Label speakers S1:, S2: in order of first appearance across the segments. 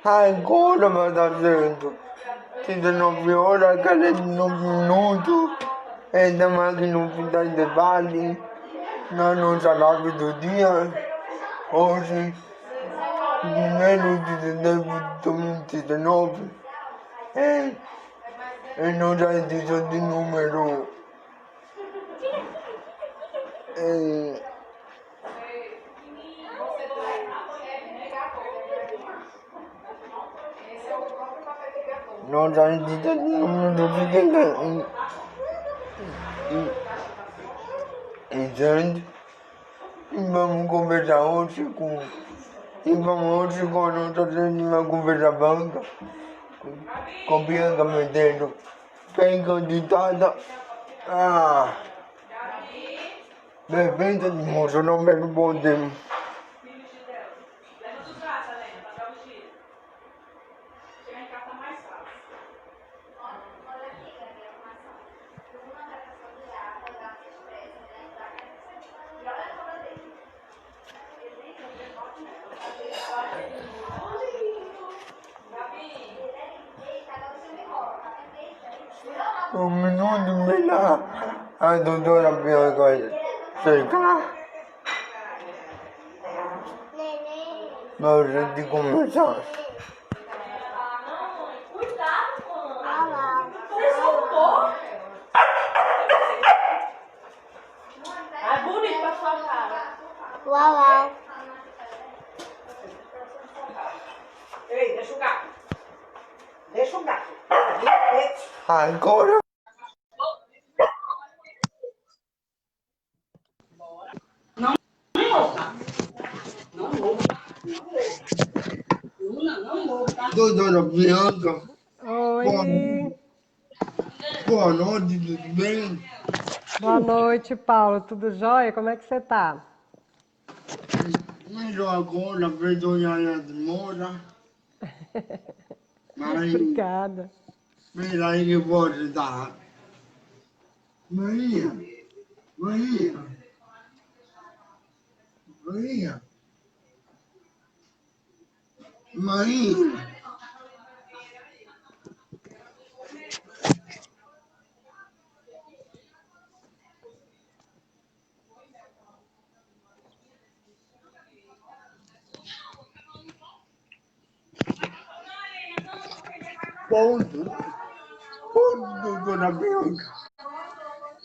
S1: Agora vai dar certo. 19 horas, 49 minutos. Ainda mais que no final de vale. Na nossa live do dia. Hoje, 1 de dezembro de 2019. É nossa edição de número. Nossa edição de número 70. E vamos conversar hoje com. E vamos hoje com a nossa sétima conversa banca. Com Bianca Medeiros, que é candidata a prefeita de Mossoró pelo Podemos. Um minuto melhor, a doutora Bianca chegar. Na hora de começar.
S2: É bonito pra sua cara.
S3: Uau, uau.
S2: Ei, deixa o gato. Deixa o gato.
S1: Agora. Doutora Bianca,
S4: Oi,
S1: boa noite, tudo bem?
S4: boa noite, Paulo. Tudo jóia? Como é que você tá?
S1: Melhor agora, vergonha de mora. Mas,
S4: Obrigada.
S1: melhor que pode dar. Maria, Maria, Maria, Maria. Ponto, doutora Bianca.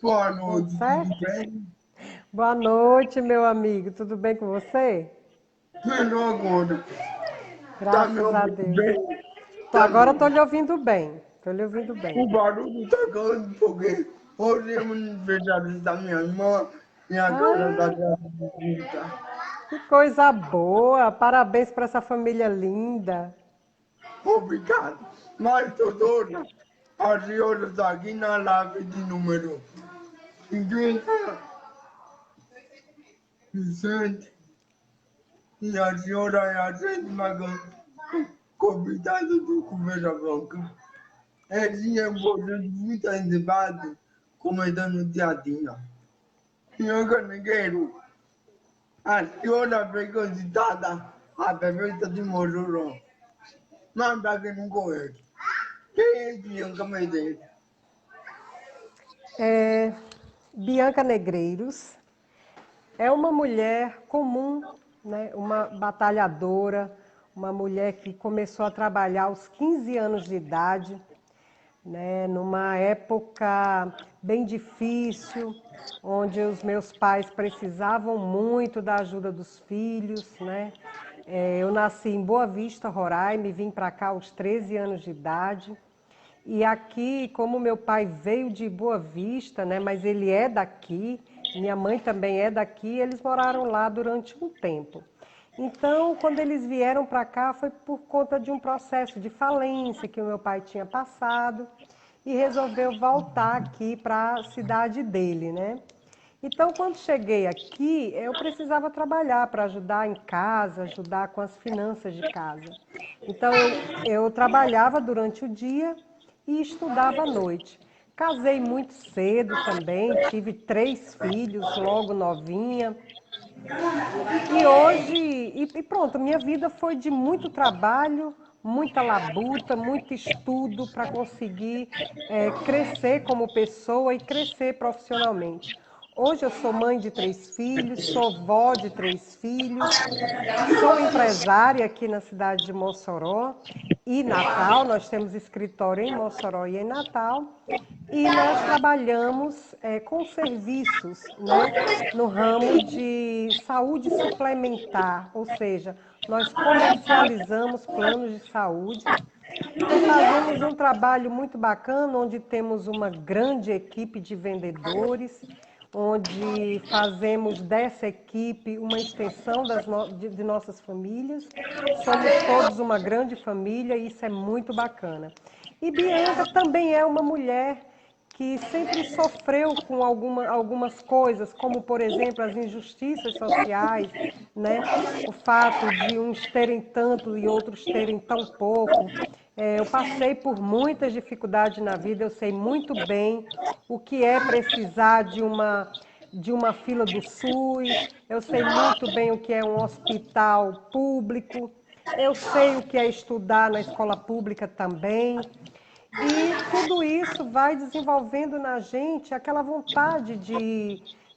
S1: Boa noite,
S4: Tudo certo?
S1: tudo bem?
S4: Boa noite, meu amigo. Tudo bem com você?
S1: Melhor agora. Tá me
S4: Graças a
S1: ouvindo
S4: Deus.
S1: bem?
S4: Agora eu tô lhe ouvindo bem. Tô lhe ouvindo bem.
S1: O barulho tá grande porque hoje é o aniversário da minha irmã e a casa da
S4: Ah,
S1: minha visita.
S4: que coisa boa. Parabéns para essa família linda.
S1: Obrigado. Mas, doutora, a senhora está aqui na live de número 57 e a senhora é a sétima convidada do Conversa Branca. Tinha você de muita debate comentando o dia a dia. Senhor Canegueiro, a senhora foi candidata à prefeita de Mossoró. Mas para quem não conhece, quem é Bianca Medeiros?
S4: Bianca Negreiros é uma mulher comum, né? Uma batalhadora, uma mulher que começou a trabalhar aos 15 anos de idade, né? Numa época bem difícil, onde os meus pais precisavam muito da ajuda dos filhos, né? Eu nasci em Boa Vista, Roraima, e vim para cá aos 13 anos de idade. E aqui, como meu pai veio de Boa Vista, né, mas ele é daqui, minha mãe também é daqui, eles moraram lá durante um tempo. Então, quando eles vieram para cá, foi por conta de um processo de falência que o meu pai tinha passado e resolveu voltar aqui para a cidade dele, né? Então, quando cheguei aqui, eu precisava trabalhar para ajudar em casa, ajudar com as finanças de casa. Então, eu trabalhava durante o dia e estudava à noite. Casei muito cedo também, tive 3 filhos, logo novinha. E hoje, e pronto, minha vida foi de muito trabalho, muita labuta, muito estudo para conseguir crescer como pessoa e crescer profissionalmente. Hoje eu sou mãe de 3 filhos, sou vó de 3 filhos, sou empresária aqui na cidade de Mossoró e Natal. Nós temos escritório em Mossoró e em Natal. E nós trabalhamos com serviços, né, no ramo de saúde suplementar, ou seja, nós comercializamos planos de saúde e fazemos um trabalho muito bacana, onde temos uma grande equipe de vendedores, onde fazemos dessa equipe uma extensão de nossas famílias. Somos todos uma grande família e isso é muito bacana. E Bianca também é uma mulher que sempre sofreu com algumas coisas, como, por exemplo, as injustiças sociais, né? O fato de uns terem tanto e outros terem tão pouco. Eu passei por muitas dificuldades na vida, eu sei muito bem o que é precisar de uma fila do SUS, eu sei muito bem o que é um hospital público, eu sei o que é estudar na escola pública também. E tudo isso vai desenvolvendo na gente aquela vontade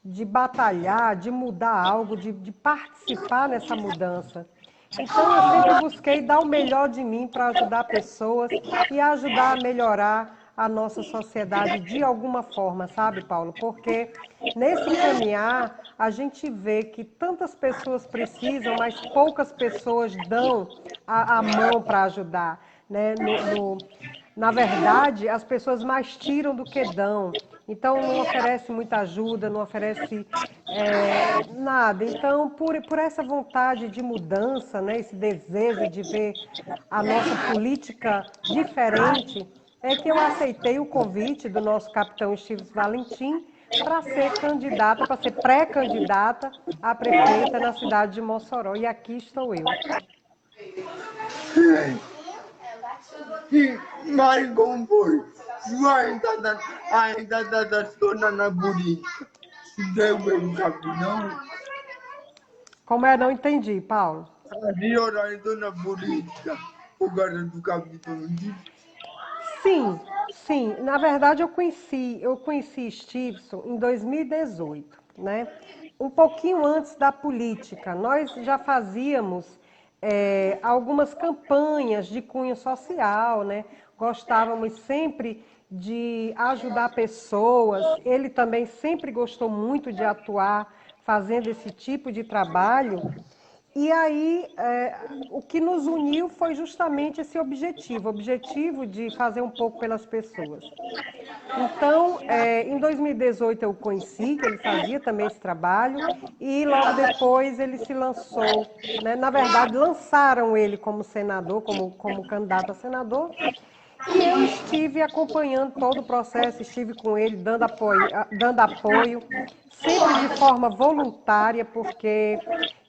S4: de batalhar, de mudar algo, de participar nessa mudança. Então, eu sempre busquei dar o melhor de mim para ajudar pessoas e ajudar a melhorar a nossa sociedade de alguma forma, sabe, Paulo? Porque nesse caminhar, a gente vê que tantas pessoas precisam, mas poucas pessoas dão a mão para ajudar, né? Na verdade, as pessoas mais tiram do que dão. Então, não oferece muita ajuda, não oferece nada. Então, por essa vontade de mudança, né, esse desejo de ver a nossa política diferente, é que eu aceitei o convite do nosso capitão Estives Valentim para ser candidata, para ser pré-candidata a prefeita na cidade de Mossoró. E aqui estou eu.
S1: Mas como foi? Tu ainda está na política. Se deu pelo capitão,
S4: Como é? Não entendi, Paulo.
S1: a senhora entrou na política por causa do capitão.
S4: Sim, sim. Na verdade, eu conheci Stevenson em 2018, né? Um pouquinho antes da política. Nós já fazíamos algumas campanhas de cunho social, né? Gostávamos sempre de ajudar pessoas. Ele também sempre gostou muito de atuar fazendo esse tipo de trabalho. E aí, o que nos uniu foi justamente esse objetivo, o objetivo de fazer um pouco pelas pessoas. Então, em 2018 eu o conheci, que ele fazia também esse trabalho, e logo depois ele se lançou, né? Na verdade, lançaram ele como senador, como candidato a senador, e eu estive acompanhando todo o processo, estive com ele dando apoio, sempre de forma voluntária, porque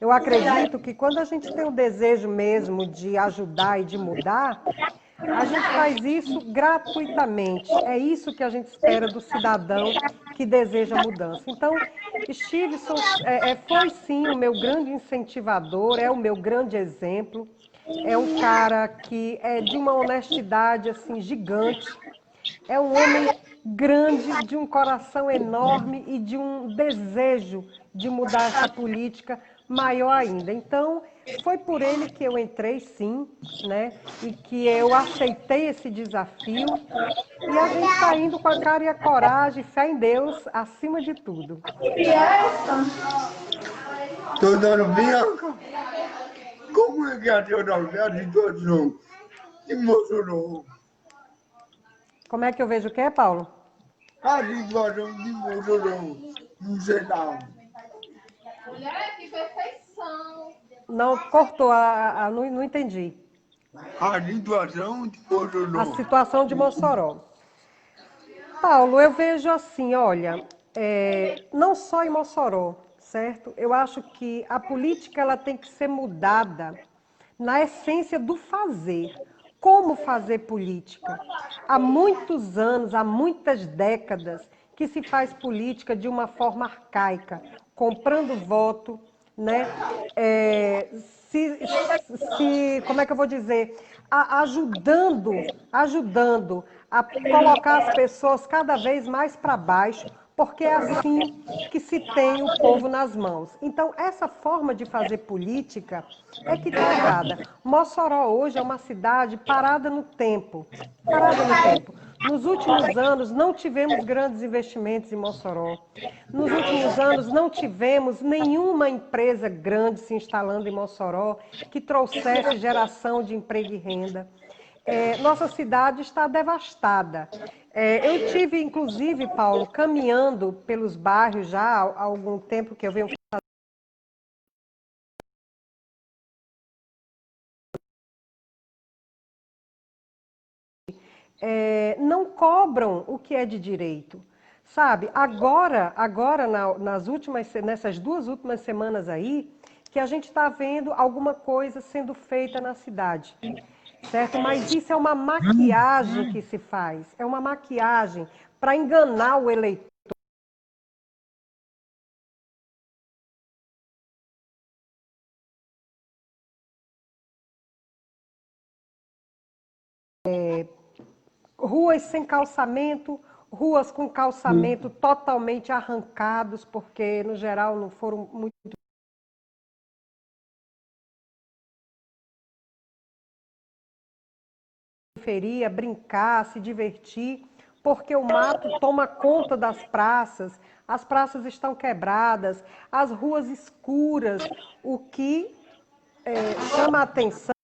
S4: eu acredito que quando a gente tem o desejo mesmo de ajudar e de mudar, a gente faz isso gratuitamente. É isso que a gente espera do cidadão que deseja mudança. Então, Stevenson foi sim o meu grande incentivador, é o meu grande exemplo. É um cara que é de uma honestidade assim gigante. É um homem grande, de um coração enorme e de um desejo de mudar essa política maior ainda. Então, foi por ele que eu entrei, sim, né? E que eu aceitei esse desafio. E a gente está indo com a cara e a coragem, fé em Deus, acima de tudo.
S1: Dona Bianca, como é que a senhora vê a situação de Mossoró?
S4: Como é que eu vejo o quê, Paulo?
S1: A situação de Mossoró, no geral.
S3: Mulher, que perfeição!
S4: Não, cortou, não entendi.
S1: A situação de Mossoró.
S4: A situação de Mossoró. Paulo, eu vejo assim, olha, não só em Mossoró, certo? Eu acho que a política ela tem que ser mudada na essência do fazer. Como fazer política? Há muitos anos, há muitas décadas que se faz política de uma forma arcaica, comprando voto, né? como é que eu vou dizer, ajudando a colocar as pessoas cada vez mais para baixo, porque é assim que se tem o povo nas mãos. Então, essa forma de fazer política é que está errada. Mossoró hoje é uma cidade parada no tempo. Parada no tempo. Nos últimos anos, não tivemos grandes investimentos em Mossoró. Nos últimos anos, não tivemos nenhuma empresa grande se instalando em Mossoró que trouxesse geração de emprego e renda. Nossa cidade está devastada. Eu tive, inclusive, Paulo, caminhando pelos bairros já há algum tempo que eu venho não cobram o que é de direito. Sabe, agora nessas 2 últimas semanas aí, que a gente está vendo alguma coisa sendo feita na cidade, certo? Mas isso é uma maquiagem que se faz, é uma maquiagem para enganar o eleitor. Ruas sem calçamento, ruas com calçamento totalmente arrancados, porque, no geral, não foram muito periferia, brincar, se divertir, porque o mato toma conta das praças, as praças estão quebradas, as ruas escuras, o que chama a atenção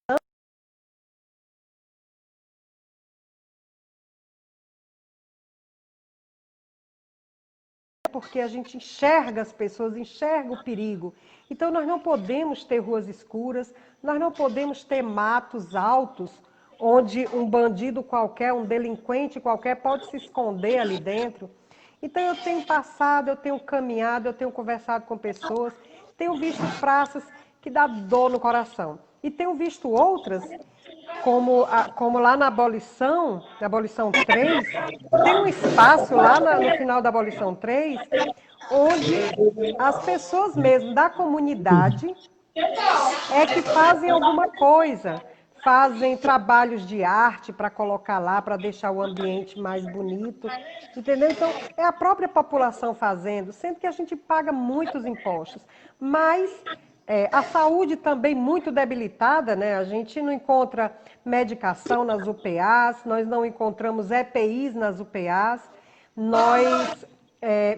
S4: porque a gente enxerga as pessoas, enxerga o perigo. Então, nós não podemos ter ruas escuras, nós não podemos ter matos altos, onde um bandido qualquer, um delinquente qualquer pode se esconder ali dentro. Então, eu tenho passado, eu tenho caminhado, eu tenho conversado com pessoas, tenho visto praças que dá dor no coração. E tenho visto outras, como lá na abolição 3, tem um espaço lá no final da abolição 3, onde as pessoas mesmo da comunidade é que fazem alguma coisa, fazem trabalhos de arte para colocar lá, para deixar o ambiente mais bonito, entendeu? Então, é a própria população fazendo, sendo que a gente paga muitos impostos, mas a saúde também muito debilitada, né? A gente não encontra medicação nas UPAs, nós não encontramos EPIs nas UPAs, nós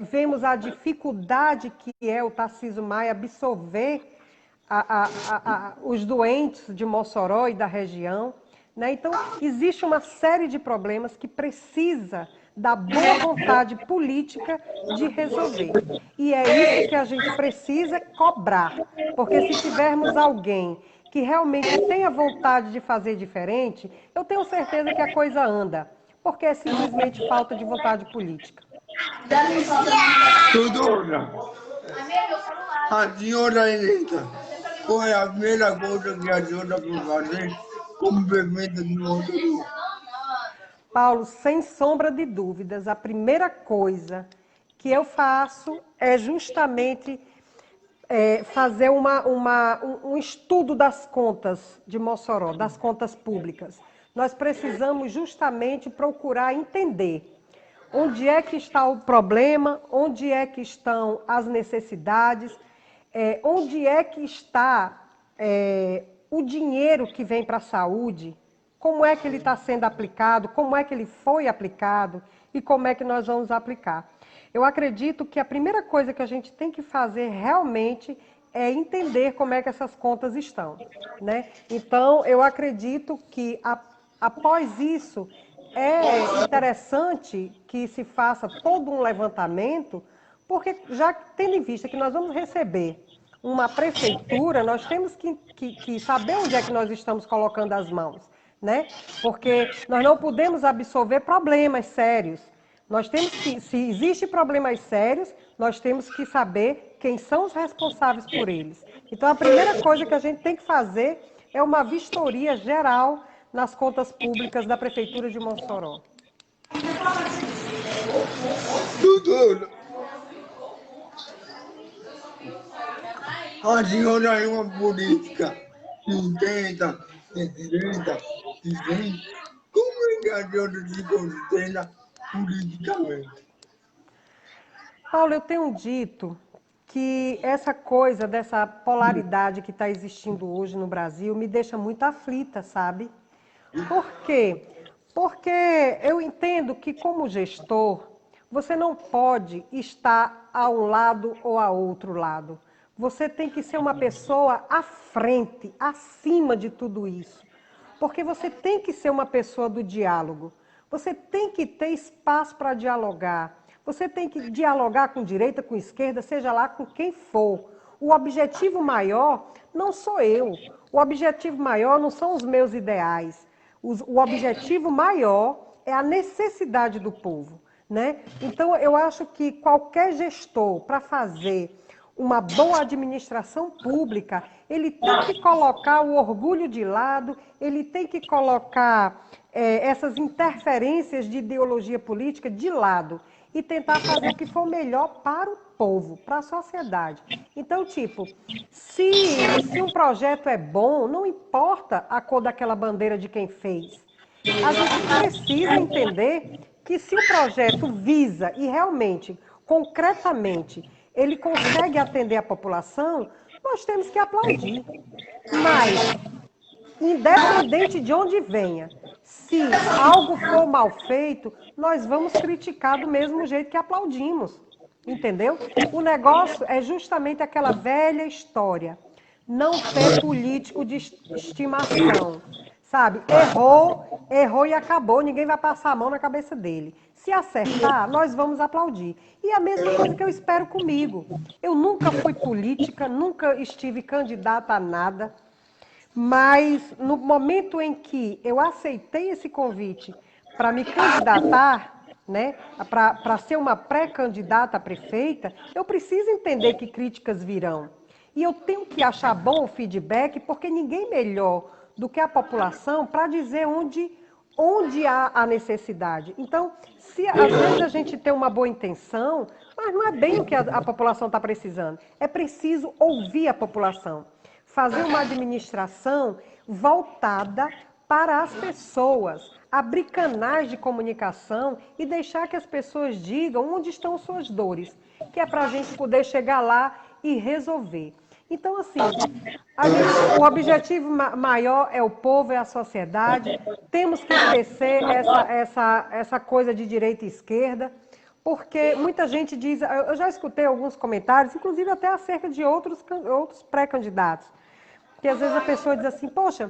S4: vemos a dificuldade que é o Tarcísio Maia absorver os doentes de Mossoró e da região, né? Então, existe uma série de problemas que precisa da boa vontade política de resolver. E é isso que a gente precisa cobrar, porque se tivermos alguém que realmente tenha vontade de fazer diferente, eu tenho certeza que a coisa anda, porque é simplesmente falta de vontade política.
S1: Doutora, a senhora eleita, qual é a primeira coisa que a senhora vai fazer como prefeita de Mossoró?
S4: Paulo, sem sombra de dúvidas, a primeira coisa que eu faço é justamente fazer um estudo das contas de Mossoró, das contas públicas. Nós precisamos justamente procurar entender onde é que está o problema, onde é que estão as necessidades, onde é que está o dinheiro que vem para a saúde, como é que ele está sendo aplicado, como é que ele foi aplicado e como é que nós vamos aplicar. Eu acredito que a primeira coisa que a gente tem que fazer realmente é entender como é que essas contas estão, né? Então, eu acredito que após isso é interessante que se faça todo um levantamento, porque já tendo em vista que nós vamos receber uma prefeitura, nós temos que saber onde é que nós estamos colocando as mãos, né? Porque nós não podemos absorver problemas sérios. Nós temos que, se existem problemas sérios, nós temos que saber quem são os responsáveis por eles. Então, a primeira coisa que a gente tem que fazer é uma vistoria geral nas contas públicas da Prefeitura de Mossoró.
S1: Doutora, a senhora é uma política esquerda, de direita, de centro, como é que a senhora se considera politicamente?
S4: Paulo, eu tenho dito que essa coisa dessa polaridade que está existindo hoje no Brasil me deixa muito aflita, sabe? Por quê? Porque eu entendo que, como gestor, você não pode estar a um lado ou a outro lado. Você tem que ser uma pessoa à frente, acima de tudo isso. Porque você tem que ser uma pessoa do diálogo. Você tem que ter espaço para dialogar. Você tem que dialogar com direita, com esquerda, seja lá com quem for. O objetivo maior não sou eu. O objetivo maior não são os meus ideais. O objetivo maior é a necessidade do povo, né? Então, eu acho que qualquer gestor, para fazer uma boa administração pública, ele tem que colocar o orgulho de lado, ele tem que colocar essas interferências de ideologia política de lado e tentar fazer o que for melhor para o povo, para a sociedade. Então, tipo, se um projeto é bom, não importa a cor daquela bandeira de quem fez. A gente precisa entender que se o projeto visa e realmente, concretamente, ele consegue atender a população, nós temos que aplaudir. Mas, independente de onde venha, se algo for mal feito, nós vamos criticar do mesmo jeito que aplaudimos. Entendeu? O negócio é justamente aquela velha história. Não ter político de estimação. Sabe? Errou, errou e acabou. Ninguém vai passar a mão na cabeça dele. Se acertar, nós vamos aplaudir. E a mesma coisa que eu espero comigo. Eu nunca fui política, nunca estive candidata a nada. Mas no momento em que eu aceitei esse convite para me candidatar, né, para ser uma pré-candidata a prefeita, eu preciso entender que críticas virão. E eu tenho que achar bom o feedback, porque ninguém melhor do que a população para dizer onde há a necessidade. Então, se às vezes a gente tem uma boa intenção, mas não é bem o que a população está precisando. É preciso ouvir a população. Fazer uma administração voltada para as pessoas, abrir canais de comunicação e deixar que as pessoas digam onde estão suas dores, que é para a gente poder chegar lá e resolver. Então, assim, o objetivo maior é o povo, é a sociedade. Temos que esquecer essa coisa de direita e esquerda, porque muita gente diz, eu já escutei alguns comentários, inclusive até acerca de outros pré-candidatos, que às vezes a pessoa diz assim, poxa,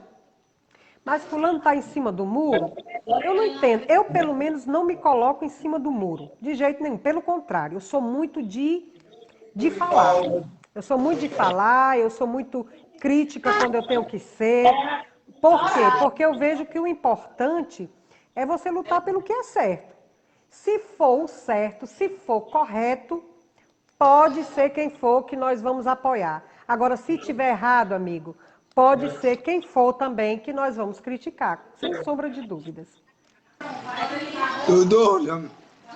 S4: mas fulano está em cima do muro? Eu não entendo. Eu, pelo menos, não me coloco em cima do muro, de jeito nenhum. Pelo contrário, eu sou muito de falar. Eu sou muito de falar, eu sou muito crítica quando eu tenho que ser. Por quê? Porque eu vejo que o importante é você lutar pelo que é certo. Se for o certo, se for correto, pode ser quem for que nós vamos apoiar. Agora, se tiver errado, amigo, pode ser quem for também que nós vamos criticar, sem sombra de dúvidas.
S1: Doutora,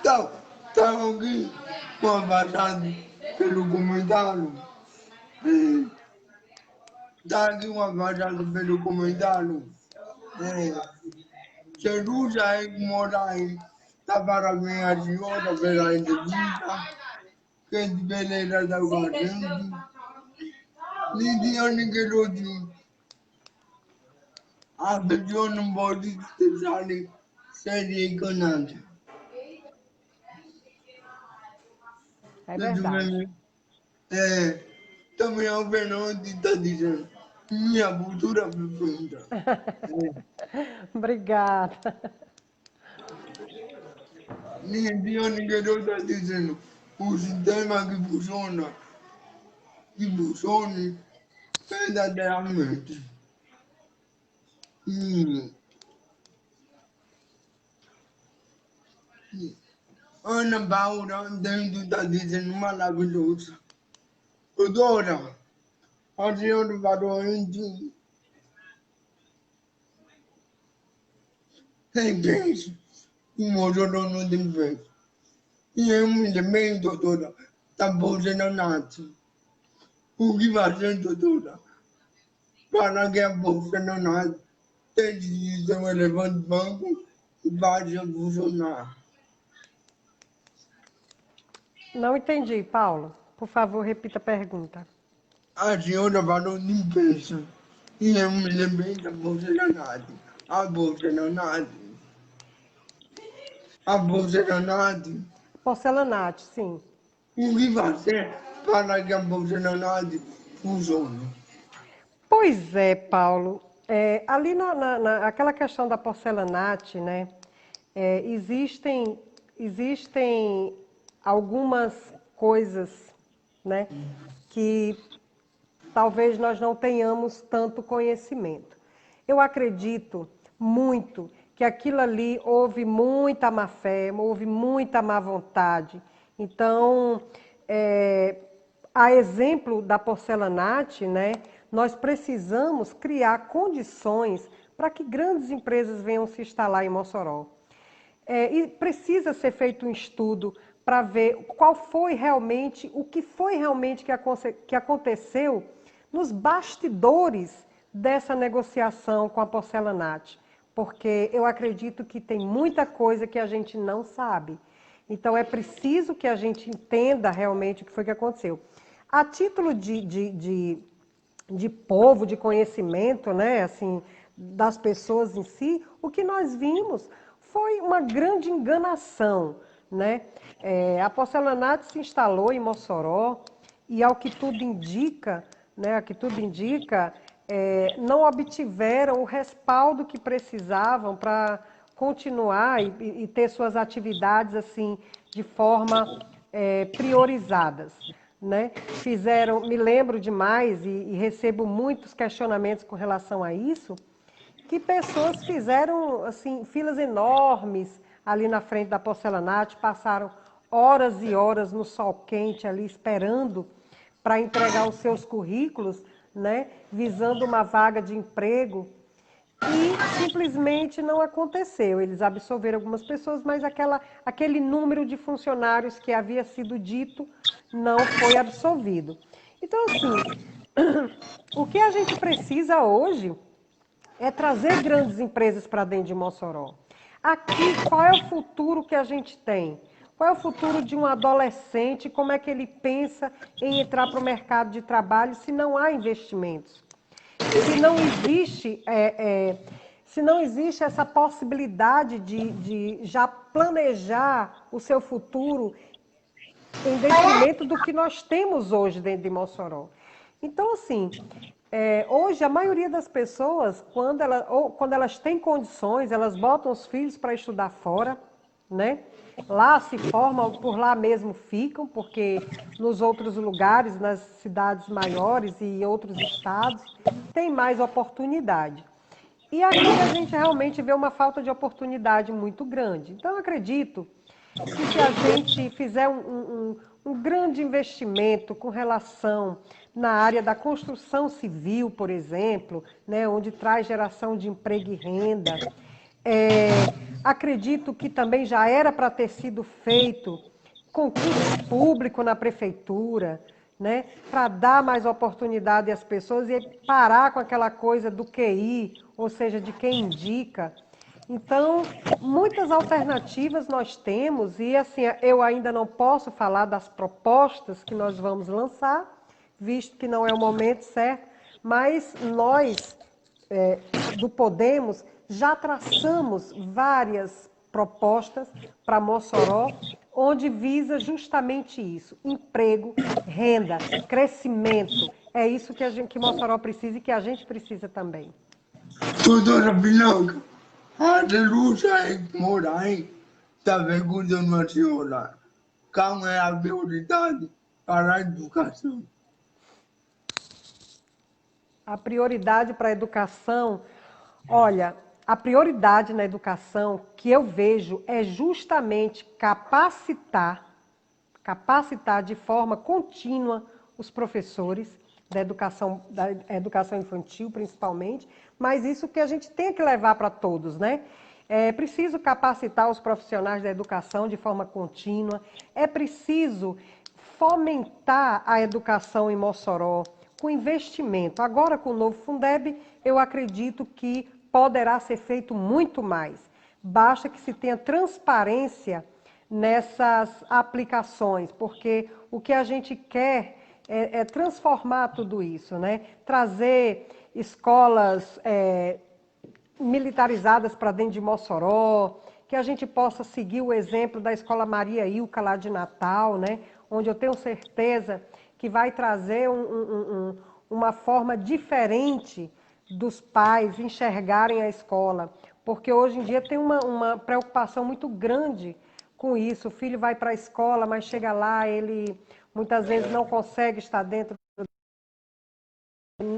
S1: tá aqui avançado pelo comentário. Tá aqui avançado pelo comentário. Cerusa e Moraes, tá parabéns a senhora pela entrevista. Que de beleza da gente. Lidiane Queiroz, a pessoa não pode deixar de ser enganada.
S4: É verdade.
S1: Também o Fernando está dizendo, minha cultura perfeita.
S4: Obrigada.
S1: Lidiane Queiroz está dizendo, o sistema que funcione verdadeiramente. Ana Paula dentro está dizendo maravilhoso. Doutora, a senhora falou em tem vez, o motor não tem vez. E eu me lembro, doutora, está fazendo nada. O que vai ser, doutora? para que a bolsa não nada. Então eu levanto o banco e baixa funcionar.
S4: Não entendi, Paulo. Por favor, repita a pergunta.
S1: A senhora falou de impresso e eu me lembrei da bolsa da NAD. A bolsa da NAD. A bolsa da NAD.
S4: Porcelanate, sim.
S1: O que fazer para que a bolsa da NAD funcione?
S4: Pois é, Paulo. Ali aquela questão da porcelanate, né? Existem algumas coisas, né, que talvez nós não tenhamos tanto conhecimento. Eu acredito muito que aquilo ali houve muita má fé, houve muita má vontade. Então, a exemplo da porcelanate, né, nós precisamos criar condições para que grandes empresas venham se instalar em Mossoró. E precisa ser feito um estudo para ver qual foi realmente, o que foi realmente que aconteceu nos bastidores dessa negociação com a porcelanate, porque eu acredito que tem muita coisa que a gente não sabe. Então é preciso que a gente entenda realmente o que foi que aconteceu. A título de povo, de conhecimento, né, assim, das pessoas em si, o que nós vimos foi uma grande enganação, né? A porcelanate se instalou em Mossoró e, ao que tudo indica, né, não obtiveram o respaldo que precisavam para continuar e ter suas atividades assim de forma priorizadas, né? Me lembro demais e recebo muitos questionamentos com relação a isso, que pessoas fizeram assim filas enormes ali na frente da porcelanate, passaram horas e horas no sol quente ali esperando para entregar os seus currículos, né, visando uma vaga de emprego, e simplesmente não aconteceu. Eles absolveram algumas pessoas, mas aquele número de funcionários que havia sido dito não foi absolvido. Então, assim, o que a gente precisa hoje é trazer grandes empresas para dentro de Mossoró. Aqui, qual é o futuro que a gente tem? Qual é o futuro de um adolescente? Como é que ele pensa em entrar para o mercado de trabalho se não há investimentos? Se não existe essa possibilidade de já planejar o seu futuro em detrimento do que nós temos hoje dentro de Mossoró. Então, assim, hoje a maioria das pessoas, quando elas têm condições, elas botam os filhos para estudar fora, né? Lá se formam, por lá mesmo ficam, porque nos outros lugares, nas cidades maiores e outros estados, tem mais oportunidade. E aqui a gente realmente vê uma falta de oportunidade muito grande. Então, eu acredito que se a gente fizer um grande investimento com relação na área da construção civil, por exemplo, né, onde traz geração de emprego e renda, acredito que também já era para ter sido feito concurso público na prefeitura, né, para dar mais oportunidade às pessoas e parar com aquela coisa do QI, ou seja, de quem indica. Então, muitas alternativas nós temos e, assim, eu ainda não posso falar das propostas que nós vamos lançar, visto que não é o momento certo, mas nós, do Podemos, já traçamos várias propostas para Mossoró, onde visa justamente isso: emprego, renda, crescimento. É isso que Mossoró precisa e que a gente precisa também.
S1: Doutora Bianca, a luta é morar está perguntando a senhora qual é a prioridade para a educação.
S4: A prioridade para a educação, olha, a prioridade na educação que eu vejo é justamente capacitar de forma contínua os professores da educação infantil, principalmente, mas isso que a gente tem que levar para todos, né? É preciso capacitar os profissionais da educação de forma contínua, é preciso fomentar a educação em Mossoró, com investimento. Agora, com o novo Fundeb, eu acredito que poderá ser feito muito mais. Basta que se tenha transparência nessas aplicações, porque o que a gente quer é transformar tudo isso, né? Trazer escolas militarizadas para dentro de Mossoró, que a gente possa seguir o exemplo da Escola Maria Ilka lá de Natal, né? Onde eu tenho certeza que vai trazer uma forma diferente dos pais enxergarem a escola, porque hoje em dia tem uma preocupação muito grande com isso. O filho vai para a escola, mas chega lá, ele muitas vezes não consegue estar dentro,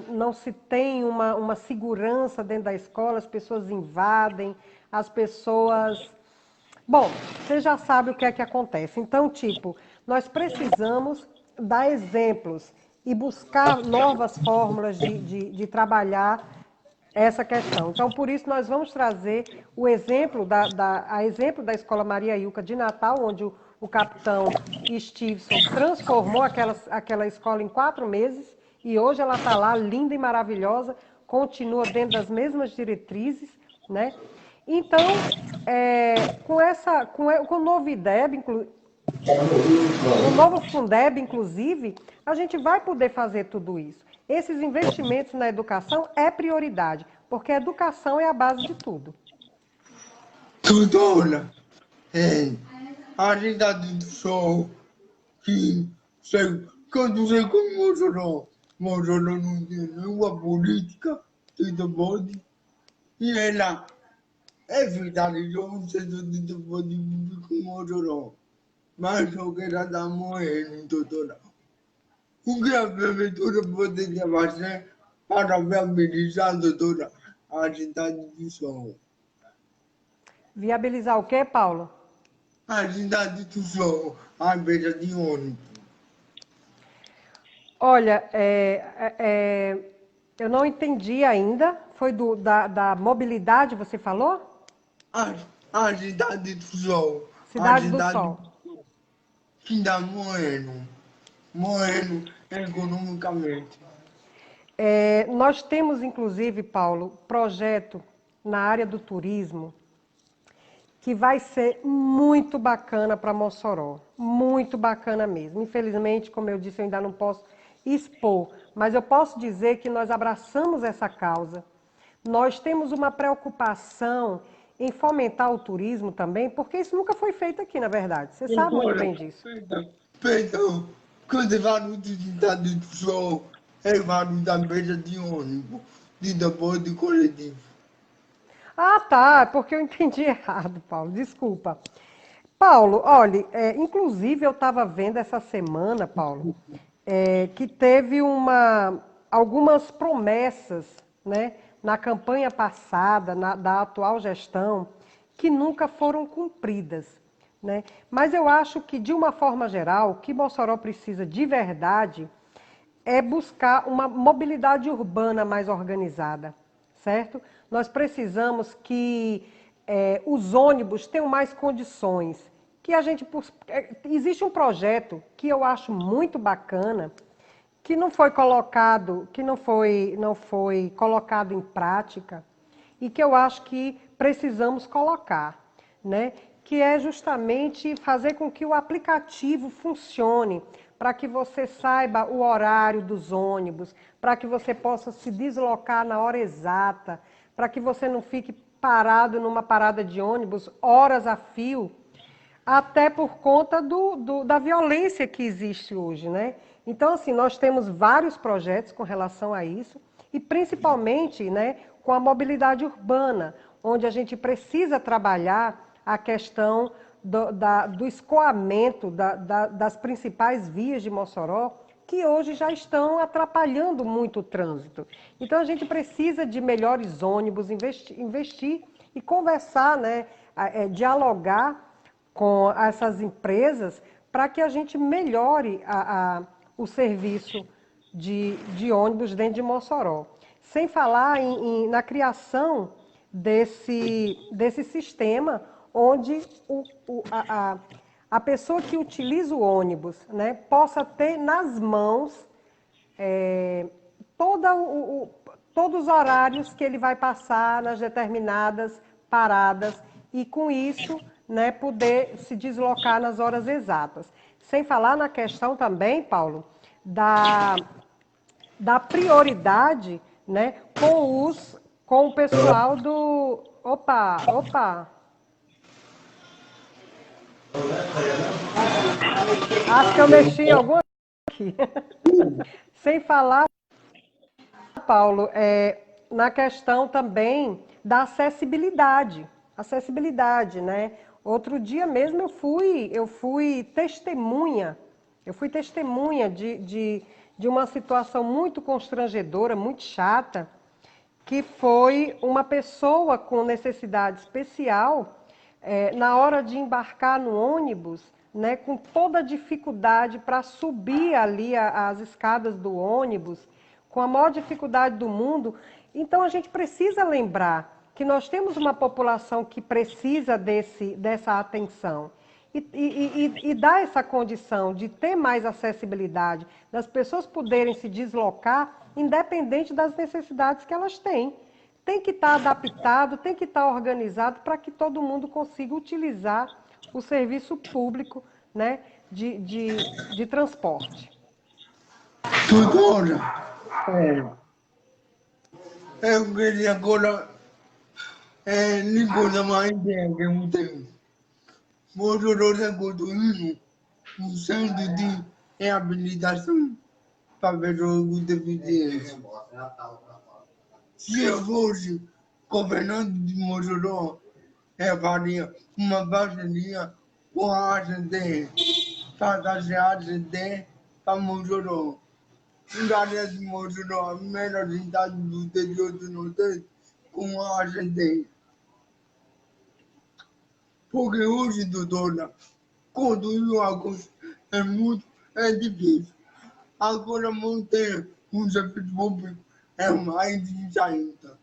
S4: não se tem uma segurança dentro da escola, as pessoas invadem, as pessoas... Bom, você já sabe o que é que acontece. Então, tipo, nós precisamos dar exemplos e buscar novas fórmulas de trabalhar essa questão. Então, por isso, nós vamos trazer o exemplo a exemplo da Escola Maria Ilka de Natal, onde o capitão Stevenson transformou aquela escola em 4 meses e hoje ela está lá, linda e maravilhosa, continua dentro das mesmas diretrizes, né? Então, com o novo IDEB, no novo Fundeb, inclusive, a gente vai poder fazer tudo isso. Esses investimentos na educação é prioridade, porque a educação é a base de tudo.
S1: Doutora, a realidade do show que quando você Mossoró não tem nenhuma política, tudo pode, e ela é verdade, eu não sei se tudo pode vir com Mossoró, mas eu quero dar morrendo, doutora. O que a prefeitura poderia fazer para viabilizar, doutora, a cidade do Sol?
S4: Viabilizar o quê, Paulo?
S1: A cidade do Sol, a beira de ônibus.
S4: Olha, eu não entendi ainda. Foi da mobilidade, você falou?
S1: A cidade do Sol. A
S4: Cidade do
S1: cidade
S4: Sol.
S1: que está morrendo economicamente.
S4: Nós temos, inclusive, Paulo, projeto na área do turismo que vai ser muito bacana para Mossoró. Muito bacana mesmo. Infelizmente, como eu disse, eu ainda não posso expor, mas eu posso dizer que nós abraçamos essa causa. Nós temos uma preocupação em fomentar o turismo também, porque isso nunca foi feito aqui, na verdade. Você sabe muito bem disso.
S1: Perdão, quando eu falo de cidade do Sol, eu falo da beira de ônibus, de transporte coletivo.
S4: Ah, tá, porque eu entendi errado, Paulo, desculpa. Paulo, olha, inclusive eu estava vendo essa semana, Paulo, que teve algumas promessas, né, na campanha passada, da atual gestão, que nunca foram cumpridas, né? Mas eu acho que, de uma forma geral, o que Mossoró precisa de verdade é buscar uma mobilidade urbana mais organizada, certo? Nós precisamos que os ônibus tenham mais condições, que a gente... existe um projeto que eu acho muito bacana, que não foi colocado, não foi colocado em prática, e que eu acho que precisamos colocar, né? Que é justamente fazer com que o aplicativo funcione, para que você saiba o horário dos ônibus, para que você possa se deslocar na hora exata, para que você não fique parado numa parada de ônibus horas a fio, até por conta da violência que existe hoje, né? Então, assim, nós temos vários projetos com relação a isso, e principalmente, né, com a mobilidade urbana, onde a gente precisa trabalhar a questão do escoamento das principais vias de Mossoró, que hoje já estão atrapalhando muito o trânsito. Então, a gente precisa de melhores ônibus, investir e conversar, né, dialogar com essas empresas para que a gente melhore o serviço de ônibus dentro de Mossoró. Sem falar na criação desse sistema onde a pessoa que utiliza o ônibus, né, possa ter nas mãos todos os horários que ele vai passar nas determinadas paradas e, com isso, né, poder se deslocar nas horas exatas. Sem falar na questão também, Paulo, da prioridade, né, com o pessoal do... Opa! Acho que eu mexi em alguma aqui. Sem falar, Paulo, na questão também da acessibilidade. Acessibilidade, né? Outro dia mesmo eu fui testemunha de uma situação muito constrangedora, muito chata, que foi uma pessoa com necessidade especial, na hora de embarcar no ônibus, né, com toda a dificuldade para subir ali as escadas do ônibus, com a maior dificuldade do mundo. Então, a gente precisa lembrar que nós temos uma população que precisa dessa atenção. E dar essa condição de ter mais acessibilidade, das pessoas poderem se deslocar, independente das necessidades que elas têm. Tem que estar adaptado, tem que estar organizado para que todo mundo consiga utilizar o serviço público, né, de transporte.
S1: Doutora, eu queria agora lhe contar uma ideia que eu tenho. Mossoró está construindo um centro de reabilitação para pessoas com deficiência. Se eu fosse governante de Mossoró, eu faria uma parceria com a ACT, para trazer a ACT para Mossoró. Cidade de Mossoró, a primeira cidade do interior do Nordeste, com a ACT. Porque hoje, doutora, construir algo é difícil. Agora manter um serviço público é mais difícil ainda.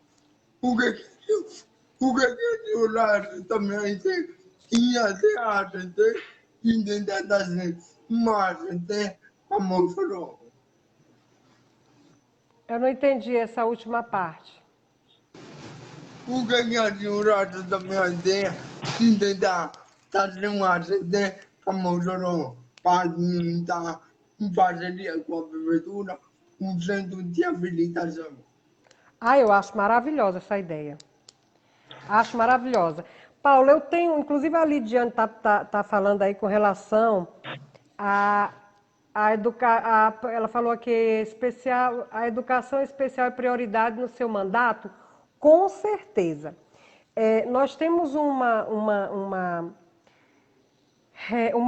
S1: O que a senhora também tinha de ACT e tentar trazer uma ACT para Mossoró?
S4: Eu não entendi essa última parte.
S1: O que a senhora também tem de tentar trazer uma ACT para Mossoró para administrar em parceria com a prefeitura um centro de habilitação?
S4: Eu acho maravilhosa essa ideia. Acho maravilhosa. Paulo, eu tenho, inclusive a Lidiane tá falando aí com relação ela falou que a educação especial é prioridade no seu mandato. Com certeza. Nós temos uma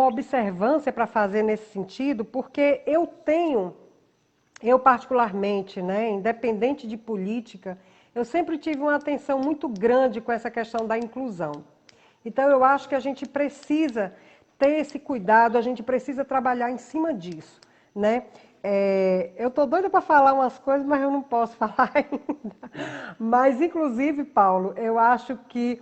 S4: observância para fazer nesse sentido, porque eu particularmente, né, independente de política, eu sempre tive uma atenção muito grande com essa questão da inclusão. Então, eu acho que a gente precisa ter esse cuidado, a gente precisa trabalhar em cima disso, né? Eu estou doida para falar umas coisas, mas eu não posso falar ainda. Mas, inclusive, Paulo, eu acho que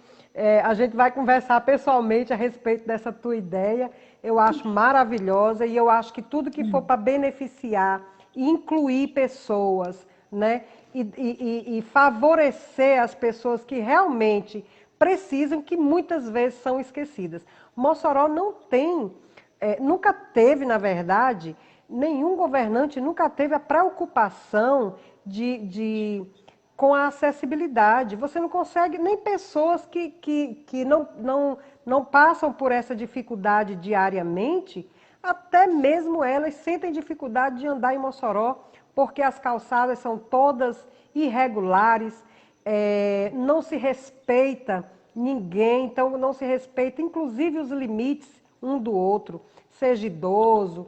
S4: a gente vai conversar pessoalmente a respeito dessa tua ideia. Eu acho maravilhosa e eu acho que tudo que for para beneficiar e incluir pessoas, né? E favorecer as pessoas que realmente precisam, que muitas vezes são esquecidas. Mossoró não tem, nunca teve, na verdade, nenhum governante nunca teve a preocupação com a acessibilidade. Você não consegue, nem pessoas que não passam por essa dificuldade diariamente, até mesmo elas sentem dificuldade de andar em Mossoró, porque as calçadas são todas irregulares, não se respeita ninguém, então não se respeita inclusive os limites um do outro, seja idoso,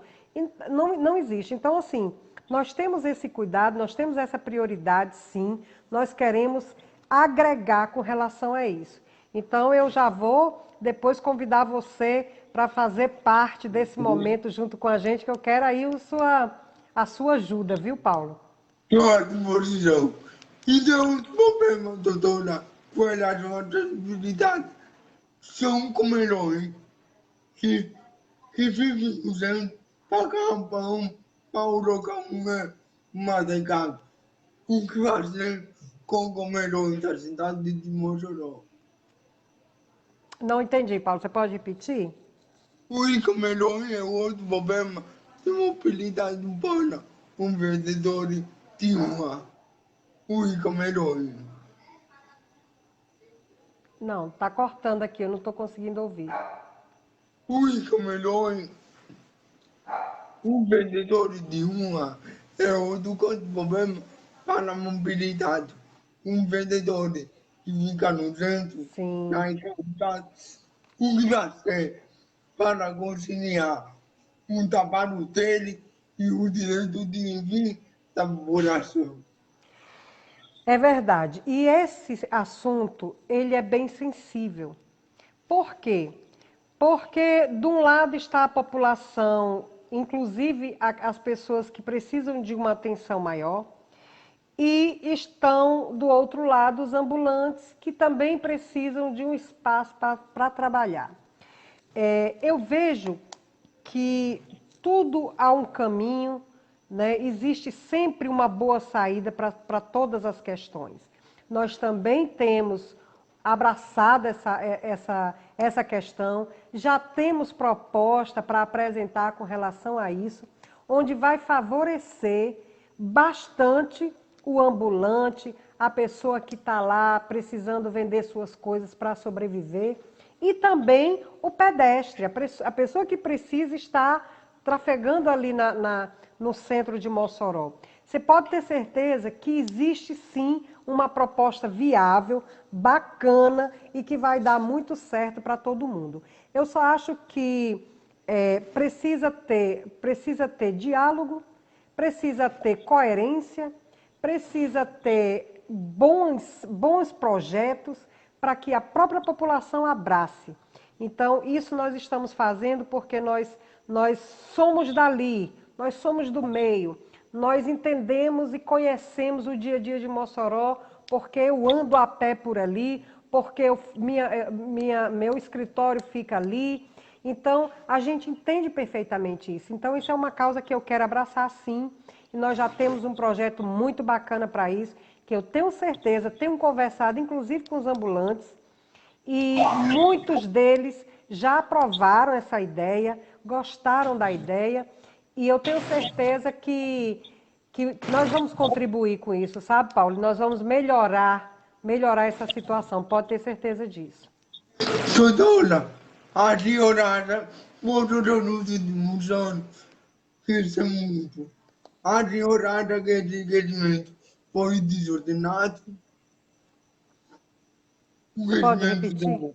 S4: não existe. Então, assim, nós temos esse cuidado, nós temos essa prioridade, sim, nós queremos agregar com relação a isso. Então, eu já vou depois convidar você para fazer parte desse momento junto com a gente, que eu quero aí a sua ajuda, viu, Paulo?
S1: Ótimo, Lisão. Então, os problemas, doutora, com relação à acessibilidade são comelões que vivem usando para carpão, para colocar uma década. O que fazer com comedores da cidade de Mossoró?
S4: Não entendi, Paulo. Você pode repetir?
S1: Os comedores é outro problema de mobilidade urbana. Um vendedor de uma. Os comedores.
S4: Não, está cortando aqui, eu não estou conseguindo ouvir.
S1: Os comedores, um vendedor de uma é outro grande problema para a mobilidade. Um vendedor que fica no centro,
S4: Sim.
S1: na cidade, o que vai ser para conciliar o trabalho dele e o direito de vir da população.
S4: É verdade. E esse assunto, ele é bem sensível. Por quê? Porque, de um lado, está a população, inclusive as pessoas que precisam de uma atenção maior, e estão, do outro lado, os ambulantes, que também precisam de um espaço para trabalhar. Eu vejo que tudo há um caminho, né? Existe sempre uma boa saída para todas as questões. Nós também temos abraçado essa questão, já temos proposta para apresentar com relação a isso, onde vai favorecer bastante o ambulante, a pessoa que está lá precisando vender suas coisas para sobreviver, e também o pedestre, a pessoa que precisa estar trafegando ali no centro de Mossoró. Você pode ter certeza que existe sim uma proposta viável, bacana e que vai dar muito certo para todo mundo. Eu só acho que precisa ter diálogo, precisa ter coerência, precisa ter bons projetos para que a própria população abrace. Então, isso nós estamos fazendo porque nós somos dali, nós somos do meio, nós entendemos e conhecemos o dia a dia de Mossoró, porque eu ando a pé por ali, porque meu escritório fica ali. Então, a gente entende perfeitamente isso. Então, isso é uma causa que eu quero abraçar sim, e nós já temos um projeto muito bacana para isso, que eu tenho certeza, tenho conversado inclusive com os ambulantes, e muitos deles já aprovaram essa ideia, gostaram da ideia, e eu tenho certeza que nós vamos contribuir com isso, sabe, Paulo? Nós vamos melhorar essa situação, pode ter certeza disso.
S1: Doutora, a senhora mostrou nos últimos anos que isso é muito. A senhora acha que esse crescimento foi desordenado? O
S4: Você pode
S1: crescimento
S4: repetir?
S1: do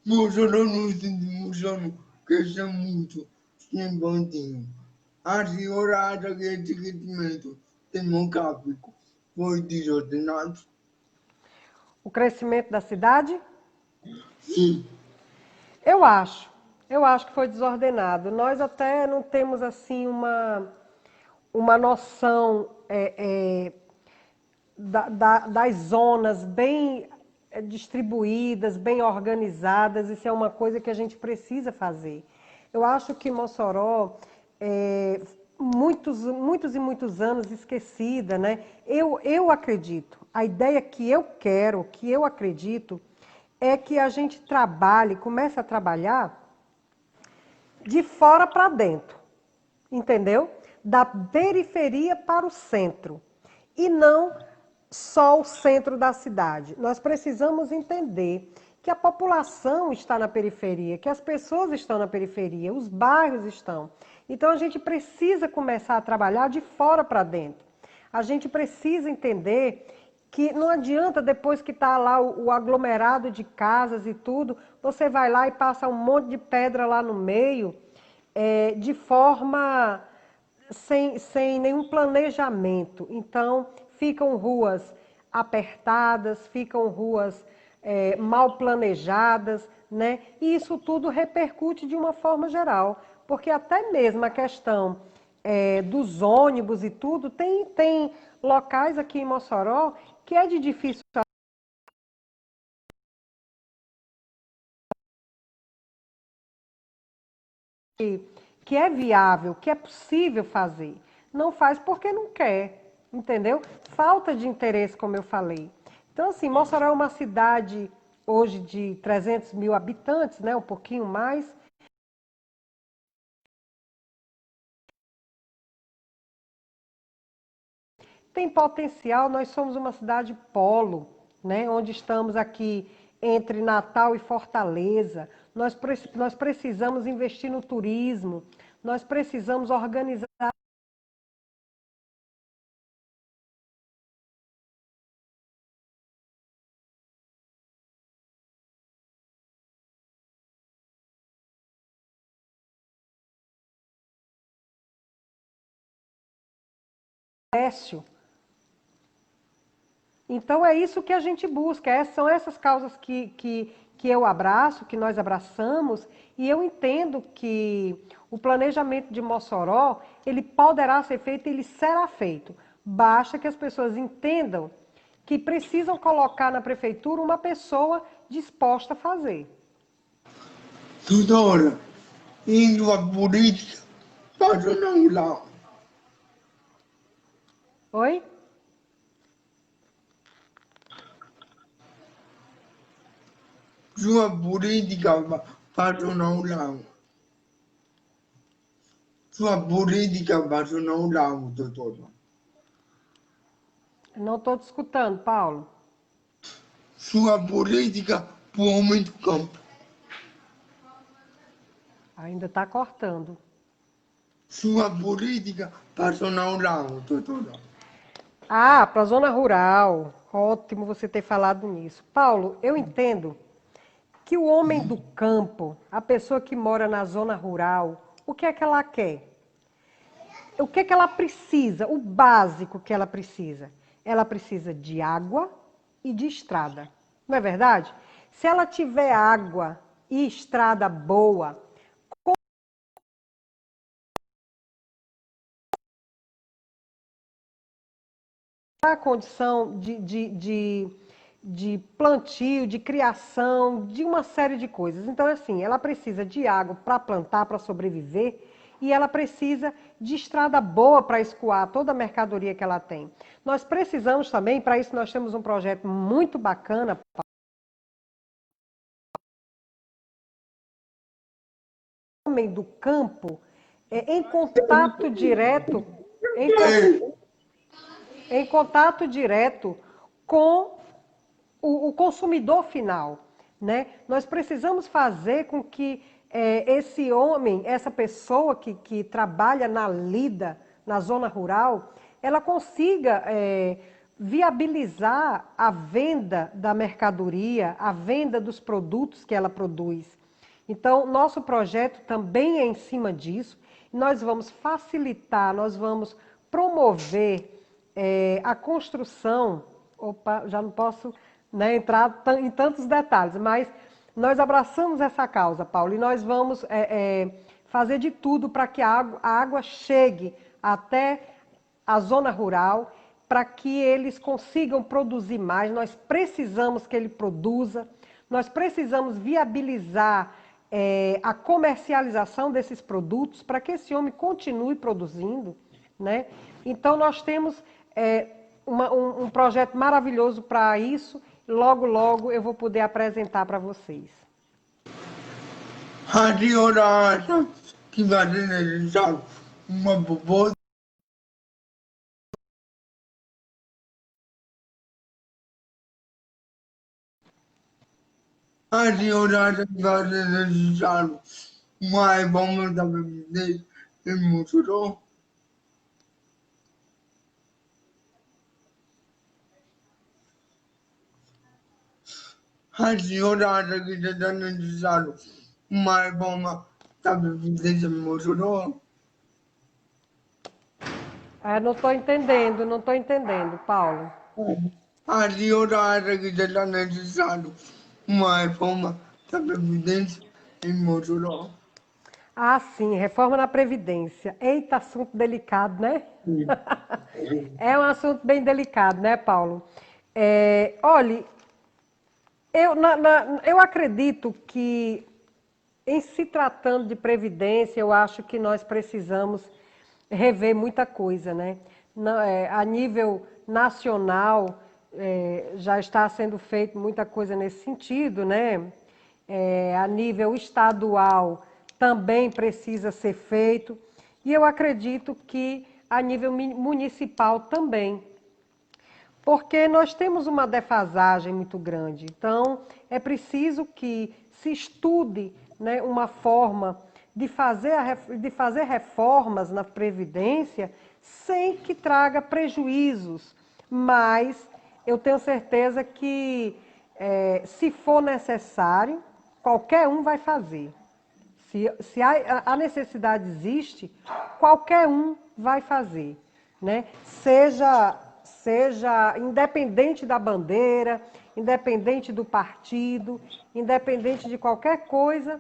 S1: mostrou nos últimos anos que isso é muito infantil. A senhora acha que esse crescimento demográfico foi desordenado?
S4: O crescimento da cidade?
S1: Sim.
S4: Eu acho que foi desordenado. Nós até não temos assim uma noção das zonas bem distribuídas, bem organizadas. Isso é uma coisa que a gente precisa fazer. Eu acho que Mossoró muitos e muitos anos esquecida, né? Eu acredito, a ideia que eu quero, que eu acredito, é que a gente comece a trabalhar de fora para dentro, entendeu? Da periferia para o centro, e não só o centro da cidade. Nós precisamos entender que a população está na periferia, que as pessoas estão na periferia, os bairros estão. Então a gente precisa começar a trabalhar de fora para dentro. A gente precisa entender que não adianta, depois que está lá o aglomerado de casas e tudo, você vai lá e passa um monte de pedra lá no meio, de forma sem nenhum planejamento. Então, ficam ruas apertadas, ficam ruas mal planejadas, né? E isso tudo repercute de uma forma geral, porque até mesmo a questão dos ônibus e tudo, tem locais aqui em Mossoró que é de difícil que é viável, que é possível fazer. não faz porque não quer, entendeu? Falta de interesse, como eu falei. Então, assim, Mossoró é uma cidade hoje de 300 mil habitantes, né, um pouquinho mais. Tem potencial, nós somos uma cidade polo, né, onde estamos aqui entre Natal e Fortaleza. Nós precisamos investir no turismo, nós precisamos organizar comércio. Então é isso que a gente busca, são essas causas que eu abraço, que nós abraçamos, e eu entendo que o planejamento de Mossoró, ele poderá ser feito, ele será feito. Basta que as pessoas entendam que precisam colocar na prefeitura uma pessoa disposta a fazer.
S1: Doutora, indo a política, pode não lá.
S4: Oi?
S1: Sua política pode não lá. Sua política pode não lá, doutora.
S4: Não estou te escutando, Paulo.
S1: Sua política para o homem do campo.
S4: Ainda está cortando.
S1: Sua política pode não lá, doutora.
S4: Ah, para a zona rural. Ótimo você ter falado nisso. Paulo, eu entendo que o homem do campo, a pessoa que mora na zona rural, o que é que ela quer? O que é que ela precisa? O básico que ela precisa? Ela precisa de água e de estrada. Não é verdade? Se ela tiver água e estrada boa, a condição de plantio, de criação, de uma série de coisas. Então, assim, ela precisa de água para plantar, para sobreviver, e ela precisa de estrada boa para escoar toda a mercadoria que ela tem. Nós precisamos também, para isso nós temos um projeto muito bacana, homem do campo, em contato direto, em contato direto com o consumidor final, né? Nós precisamos fazer com que esse homem, essa pessoa que trabalha na lida, na zona rural, ela consiga viabilizar a venda da mercadoria, a venda dos produtos que ela produz. Então, nosso projeto também é em cima disso. Nós vamos facilitar, nós vamos promover a construção. Opa, já não posso, né, entrar em tantos detalhes, mas nós abraçamos essa causa, Paulo, e nós vamos fazer de tudo para que a água chegue até a zona rural, para que eles consigam produzir mais. Nós precisamos que ele produza, nós precisamos viabilizar a comercialização desses produtos para que esse homem continue produzindo, né? Então, nós temos um projeto maravilhoso para isso. Logo, logo eu vou poder apresentar para vocês.
S1: A senhora acha que vai ser necessário uma proposta? A senhora acha que vai ser necessário uma reforma da Previdência em Mossoró? A senhora acha que será necessário uma reforma da Previdência em Mossoró?
S4: Não estou entendendo, não estou entendendo, Paulo.
S1: A senhora acha que será necessário uma reforma da Previdência em Mossoró?
S4: Ah, sim, reforma na Previdência. Eita, assunto delicado, né? É um assunto bem delicado, né, Paulo? Olha, eu acredito que, em se tratando de Previdência, eu acho que nós precisamos rever muita coisa, né? A nível nacional, já está sendo feito muita coisa nesse sentido, né? A nível estadual também precisa ser feito, e eu acredito que a nível municipal também, porque nós temos uma defasagem muito grande. Então, é preciso que se estude, né, uma forma de fazer reformas na Previdência sem que traga prejuízos, mas eu tenho certeza que, se for necessário, qualquer um vai fazer. Se a necessidade existe, qualquer um vai fazer, né? Seja independente da bandeira, independente do partido, independente de qualquer coisa,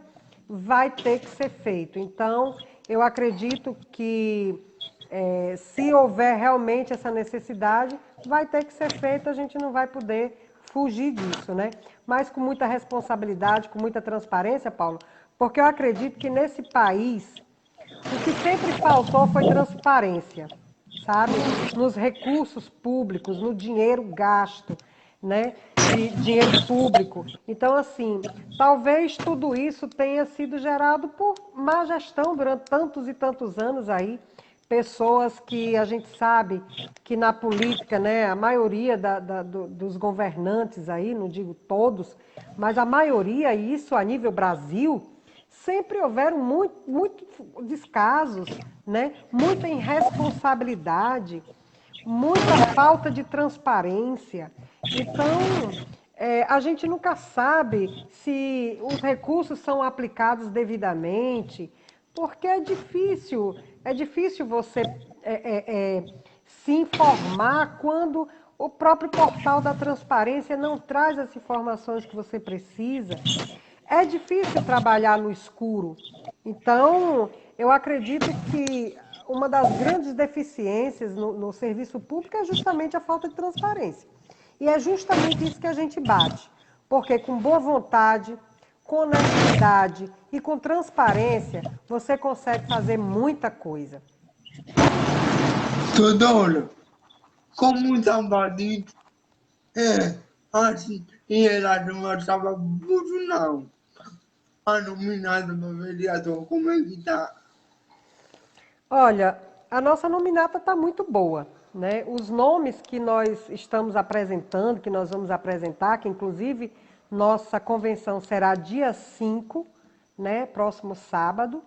S4: vai ter que ser feito. Então, eu acredito que, se houver realmente essa necessidade, vai ter que ser feito, a gente não vai poder fugir disso, né? Mas com muita responsabilidade, com muita transparência, Paulo, porque eu acredito que nesse país, o que sempre faltou foi transparência, sabe? Nos recursos públicos, no dinheiro gasto, né? De dinheiro público. Então, assim, talvez tudo isso tenha sido gerado por má gestão durante tantos e tantos anos aí. Pessoas que a gente sabe que na política, né, a maioria dos governantes aí, não digo todos, mas a maioria, e isso a nível Brasil, sempre houveram muito descasos, né? Muita irresponsabilidade, muita falta de transparência. Então, a gente nunca sabe se os recursos são aplicados devidamente, porque é difícil você se informar quando o próprio portal da transparência não traz as informações que você precisa. É difícil trabalhar no escuro. Então, eu acredito que uma das grandes deficiências no serviço público é justamente a falta de transparência. E é justamente isso que a gente bate. Porque com boa vontade, com honestidade e com transparência, você consegue fazer muita coisa.
S1: Doutora, como estava dito, assim, em relação ao Sábado Nacional, a nominada para vereador, como é que está?
S4: Olha, a nossa nominata está muito boa, né? Os nomes que nós estamos apresentando, que nós vamos apresentar, que inclusive nossa convenção será dia 5, né? Próximo sábado.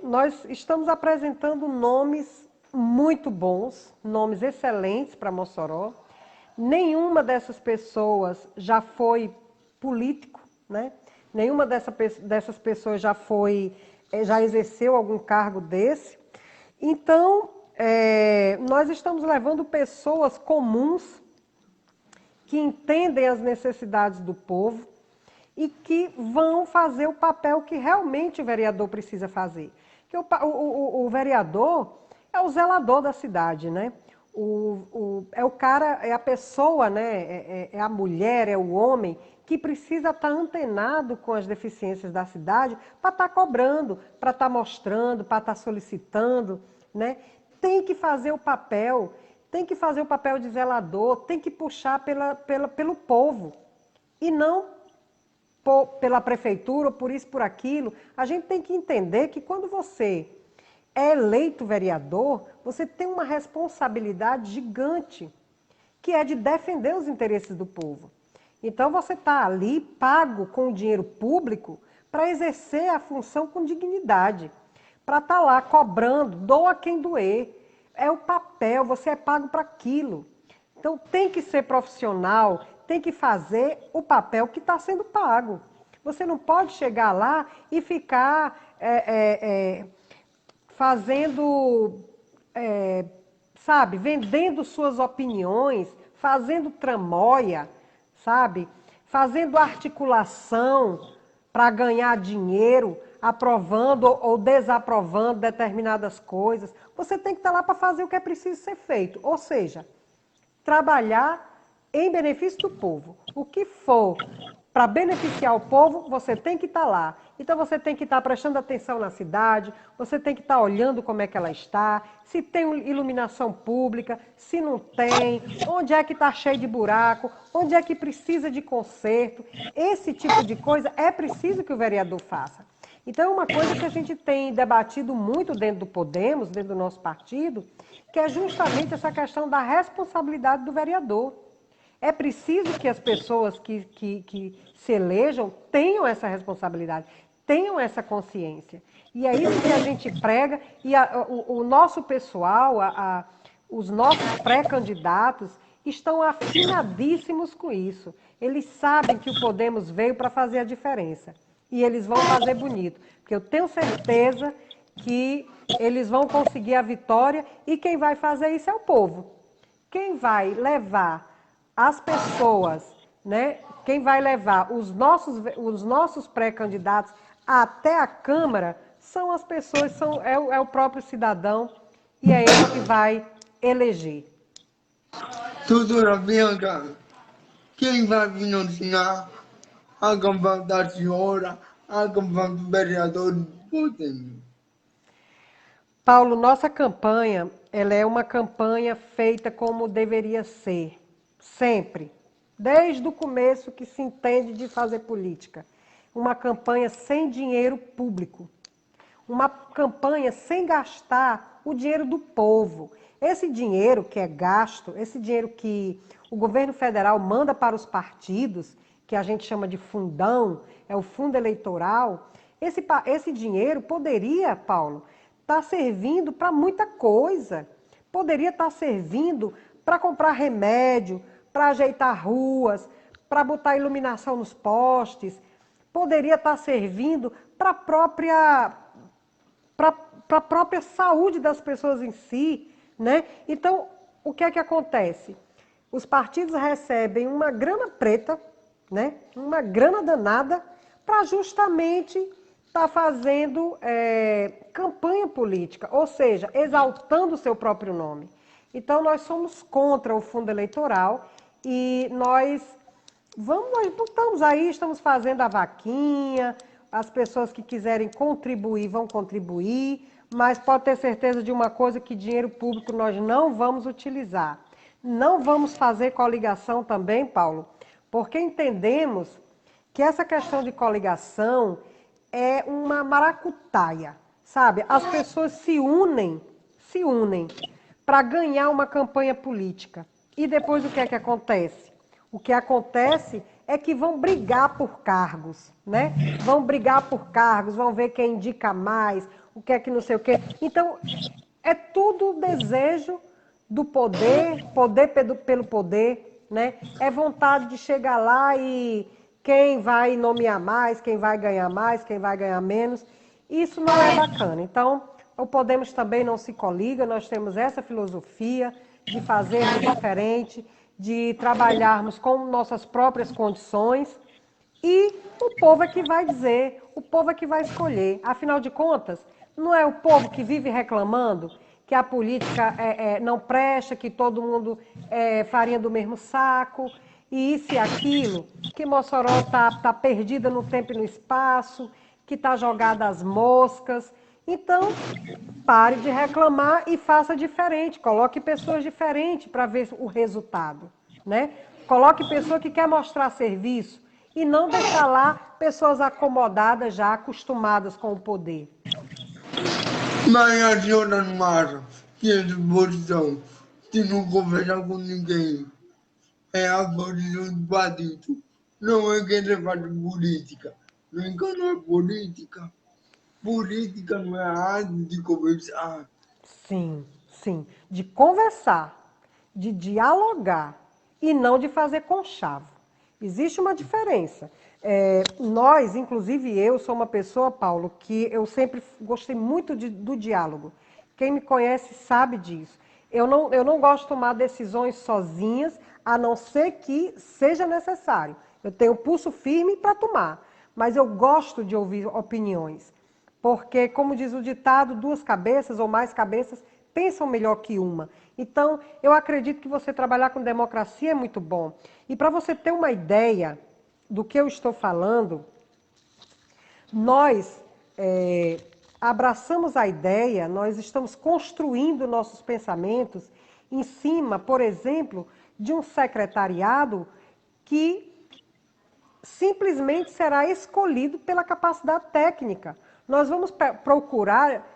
S4: Nós estamos apresentando nomes muito bons, nomes excelentes para Mossoró. Nenhuma dessas pessoas já foi político, né? Nenhuma dessas pessoas já exerceu algum cargo desse. Então, nós estamos levando pessoas comuns que entendem as necessidades do povo e que vão fazer o papel que realmente o vereador precisa fazer. Que o vereador é o zelador da cidade, né? É o cara, é a pessoa, né? É a mulher, é o homem que precisa estar antenado com as deficiências da cidade para estar cobrando, para estar mostrando, para estar solicitando, né? Tem que fazer o papel de zelador, tem que puxar pelo povo e não pela prefeitura, ou por isso, por aquilo. A gente tem que entender que quando você é eleito vereador, você tem uma responsabilidade gigante, que é de defender os interesses do povo. Então você está ali, pago com dinheiro público, para exercer a função com dignidade, para estar lá cobrando, doa quem doer. É o papel, você é pago para aquilo. Então tem que ser profissional, tem que fazer o papel que está sendo pago. Você não pode chegar lá e ficar fazendo, sabe, vendendo suas opiniões, fazendo tramóia, sabe, fazendo articulação para ganhar dinheiro, aprovando ou desaprovando determinadas coisas. Você tem que estar lá para fazer o que é preciso ser feito, ou seja, trabalhar em benefício do povo. O que for para beneficiar o povo, você tem que estar lá. Então você tem que estar prestando atenção na cidade, você tem que estar olhando como é que ela está, se tem iluminação pública, se não tem, onde é que está cheio de buraco, onde é que precisa de conserto. Esse tipo de coisa é preciso que o vereador faça. Então é uma coisa que a gente tem debatido muito dentro do Podemos, dentro do nosso partido, que é justamente essa questão da responsabilidade do vereador. É preciso que as pessoas que se elejam tenham essa responsabilidade, tenham essa consciência. E é isso que a gente prega, e o nosso pessoal, os nossos pré-candidatos, estão afinadíssimos com isso. Eles sabem que o Podemos veio para fazer a diferença. E eles vão fazer bonito, porque eu tenho certeza que eles vão conseguir a vitória, e quem vai fazer isso é o povo. Quem vai levar as pessoas, né? Quem vai levar os nossos pré-candidatos até a Câmara são as pessoas, é o próprio cidadão, e é ele que vai eleger.
S1: Doutora Bianca, quem vai financiar a campanha da senhora, a campanha do vereador de Podemos?
S4: Paulo, nossa campanha, ela é uma campanha feita como deveria ser, sempre, desde o começo que se entende de fazer política. Uma campanha sem dinheiro público, uma campanha sem gastar o dinheiro do povo. Esse dinheiro que é gasto, esse dinheiro que o governo federal manda para os partidos, que a gente chama de fundão, é o fundo eleitoral, esse dinheiro poderia, Paulo, estar servindo para muita coisa. Poderia estar servindo para comprar remédio, para ajeitar ruas, para botar iluminação nos postes. Poderia estar servindo para a própria saúde das pessoas em si, né? Então, o que é que acontece? Os partidos recebem uma grana preta, né? Uma grana danada, para justamente estar fazendo campanha política, ou seja, exaltando o seu próprio nome. Então, nós somos contra o fundo eleitoral e nós estamos aí, estamos fazendo a vaquinha, as pessoas que quiserem contribuir vão contribuir, mas pode ter certeza de uma coisa, que dinheiro público nós não vamos utilizar. Não vamos fazer coligação também, Paulo, porque entendemos que essa questão de coligação é uma maracutaia, sabe? As pessoas se unem para ganhar uma campanha política. E depois o que é que acontece? O que acontece é que vão brigar por cargos, né? Vão brigar por cargos, vão ver quem indica mais, o que é que não sei o quê. Então, é tudo desejo do poder, poder pelo poder, né? É vontade de chegar lá e quem vai nomear mais, quem vai ganhar mais, quem vai ganhar menos. Isso não é bacana. Então, o Podemos também não se coliga, nós temos essa filosofia de fazermos diferente, de trabalharmos com nossas próprias condições, e o povo é que vai dizer, o povo é que vai escolher. Afinal de contas, não é o povo que vive reclamando que a política não presta, que todo mundo é farinha do mesmo saco, e isso e aquilo, que Mossoró está perdida no tempo e no espaço, que está jogada às moscas. Então, pare de reclamar e faça diferente, coloque pessoas diferentes para ver o resultado, né? Coloque pessoa que quer mostrar serviço e não deixar lá pessoas acomodadas, já acostumadas com o poder.
S1: Mas a senhora não acha que a oposição, se não conversar com ninguém, é a oposição do partido, não é querer fazer política, não é política. Política não é arte de conversar.
S4: Sim, sim. De conversar, de dialogar e não de fazer conchavo. Existe uma diferença. Nós, inclusive eu, sou uma pessoa, Paulo, que eu sempre gostei muito do diálogo. Quem me conhece sabe disso. Eu não gosto de tomar decisões sozinhas, a não ser que seja necessário. Eu tenho pulso firme para tomar, mas eu gosto de ouvir opiniões. Porque, como diz o ditado, duas cabeças ou mais cabeças pensam melhor que uma. Então, eu acredito que você trabalhar com democracia é muito bom. E para você ter uma ideia do que eu estou falando, nós abraçamos a ideia, nós estamos construindo nossos pensamentos em cima, por exemplo, de um secretariado que simplesmente será escolhido pela capacidade técnica. Nós vamos procurar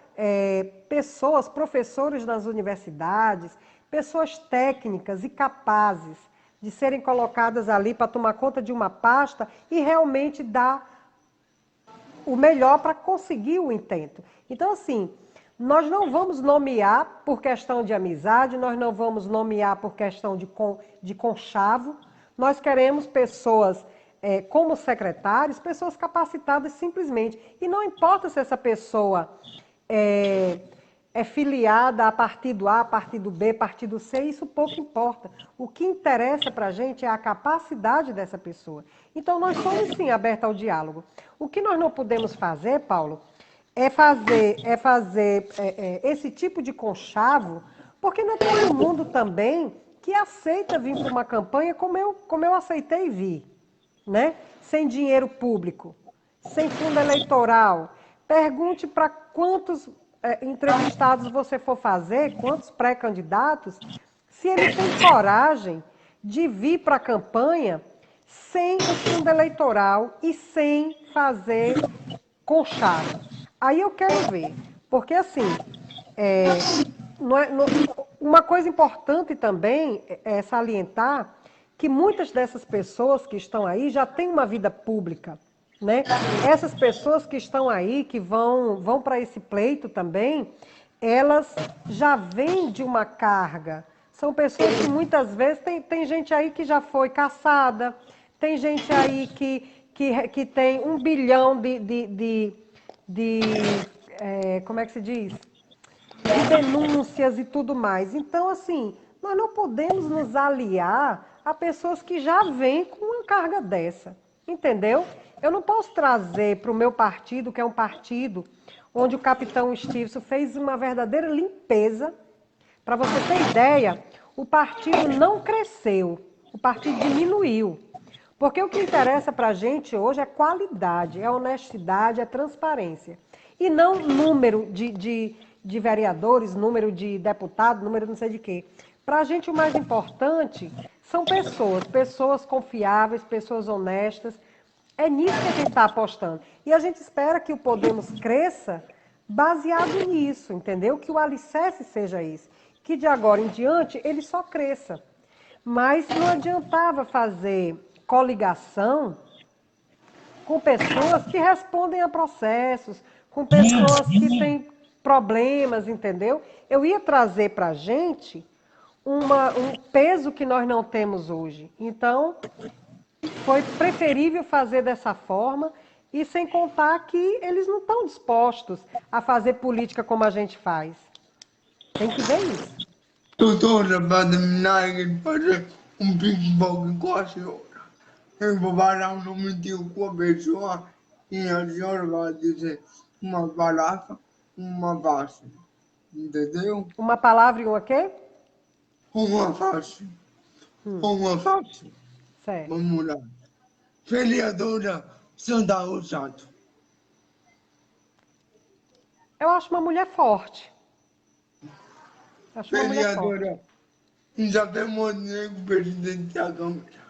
S4: pessoas, professores das universidades, pessoas técnicas e capazes de serem colocadas ali para tomar conta de uma pasta e realmente dar o melhor para conseguir o intento. Então, assim, nós não vamos nomear por questão de amizade, nós não vamos nomear por questão de conchavo, nós queremos pessoas como secretários, pessoas capacitadas simplesmente. E não importa se essa pessoa é filiada a partido A, partido B, partido C, isso pouco importa. O que interessa para a gente é a capacidade dessa pessoa. Então, nós somos sim abertos ao diálogo. O que nós não podemos fazer, Paulo, é fazer esse tipo de conchavo, porque não é todo mundo também que aceita vir para uma campanha como eu aceitei vir, né? Sem dinheiro público, sem fundo eleitoral. Pergunte para quantos entrevistados você for fazer, quantos pré-candidatos, se eles têm coragem de vir para a campanha sem o fundo eleitoral e sem fazer conchavo. Aí eu quero ver, porque assim, uma coisa importante também é salientar que muitas dessas pessoas que estão aí já têm uma vida pública, né? Essas pessoas que estão aí, que vão para esse pleito também, elas já vêm de uma carga. São pessoas que muitas vezes, tem gente aí que já foi caçada, tem gente aí que tem 1 bilhão como é que se diz? De denúncias e tudo mais. Então, assim, nós não podemos nos aliar a pessoas que já vêm com uma carga dessa, entendeu? Eu não posso trazer para o meu partido, que é um partido onde o capitão Stilson fez uma verdadeira limpeza. Para você ter ideia, o partido não cresceu, o partido diminuiu. Porque o que interessa para a gente hoje é qualidade, é honestidade, é transparência. E não número de vereadores, número de deputados, número não sei de quê. Para a gente o mais importante são pessoas confiáveis, pessoas honestas. É nisso que a gente está apostando. E a gente espera que o Podemos cresça baseado nisso, entendeu? Que o alicerce seja isso. Que de agora em diante ele só cresça. Mas não adiantava fazer coligação com pessoas que respondem a processos, com pessoas que têm problemas, entendeu? Eu ia trazer para a gente um peso que nós não temos hoje. Então, foi preferível fazer dessa forma e sem contar que eles não estão dispostos a fazer política como a gente faz. Tem que ver isso.
S1: Doutora, para terminar, eu fazer ping-pong com a senhora. Eu vou falar um nome com a pessoa e a senhora vai dizer uma palavra, uma face. Entendeu?
S4: Uma palavra e uma quê?
S1: Uma face. Uma face.
S4: Certo.
S1: Vamos lá. Vereadora Sandra Rosato.
S4: Eu acho uma mulher forte. Acho uma mulher forte.
S1: Vereadora Isabel Montenegro, presidente da Câmara.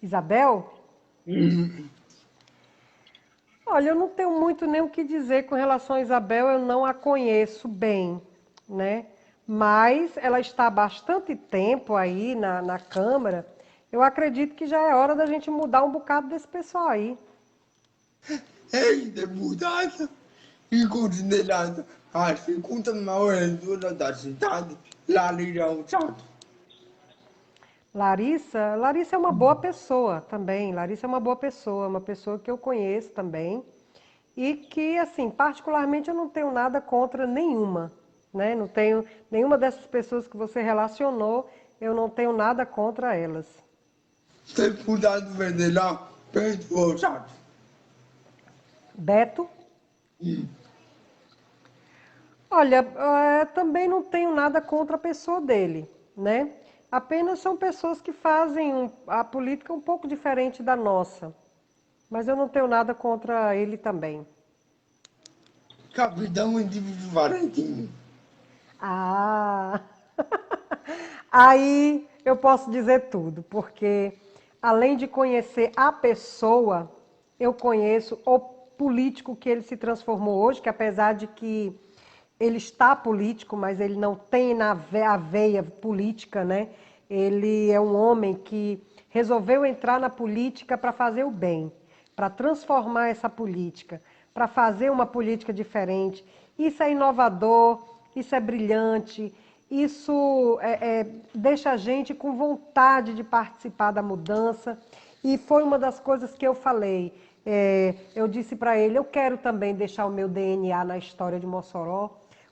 S4: Isabel? Olha, eu não tenho muito nem o que dizer com relação a Isabel, eu não a conheço bem, né? Mas ela está há bastante tempo aí na Câmara. Eu acredito que já é hora da gente mudar um bocado desse pessoal aí.
S1: Ex-deputada e considerada a segunda maior eleitora da cidade, Larissa Rosato.
S4: Larissa é uma boa pessoa também. Larissa é uma pessoa que eu conheço também. E que, assim, particularmente eu não tenho nada contra nenhuma, né? Não tenho nenhuma dessas pessoas que você relacionou, eu não tenho nada contra elas.
S1: Deputado federal Pedro Rosato.
S4: Beto? Olha, também não tenho nada contra a pessoa dele, né? Apenas são pessoas que fazem a política um pouco diferente da nossa, Mas eu não tenho nada contra ele também.
S1: Capitão Edifício Valentim.
S4: Ah! Aí eu posso dizer tudo, porque além de conhecer a pessoa, eu conheço o político que ele se transformou hoje, que apesar de que ele está político, mas ele não tem a veia política, né? Ele é um homem que resolveu entrar na política para fazer o bem, para transformar essa política, para fazer uma política diferente. Isso é inovador, isso é brilhante, isso deixa a gente com vontade de participar da mudança. E foi uma das coisas que eu falei. Eu disse para ele, eu quero também deixar o meu DNA na história de Mossoró,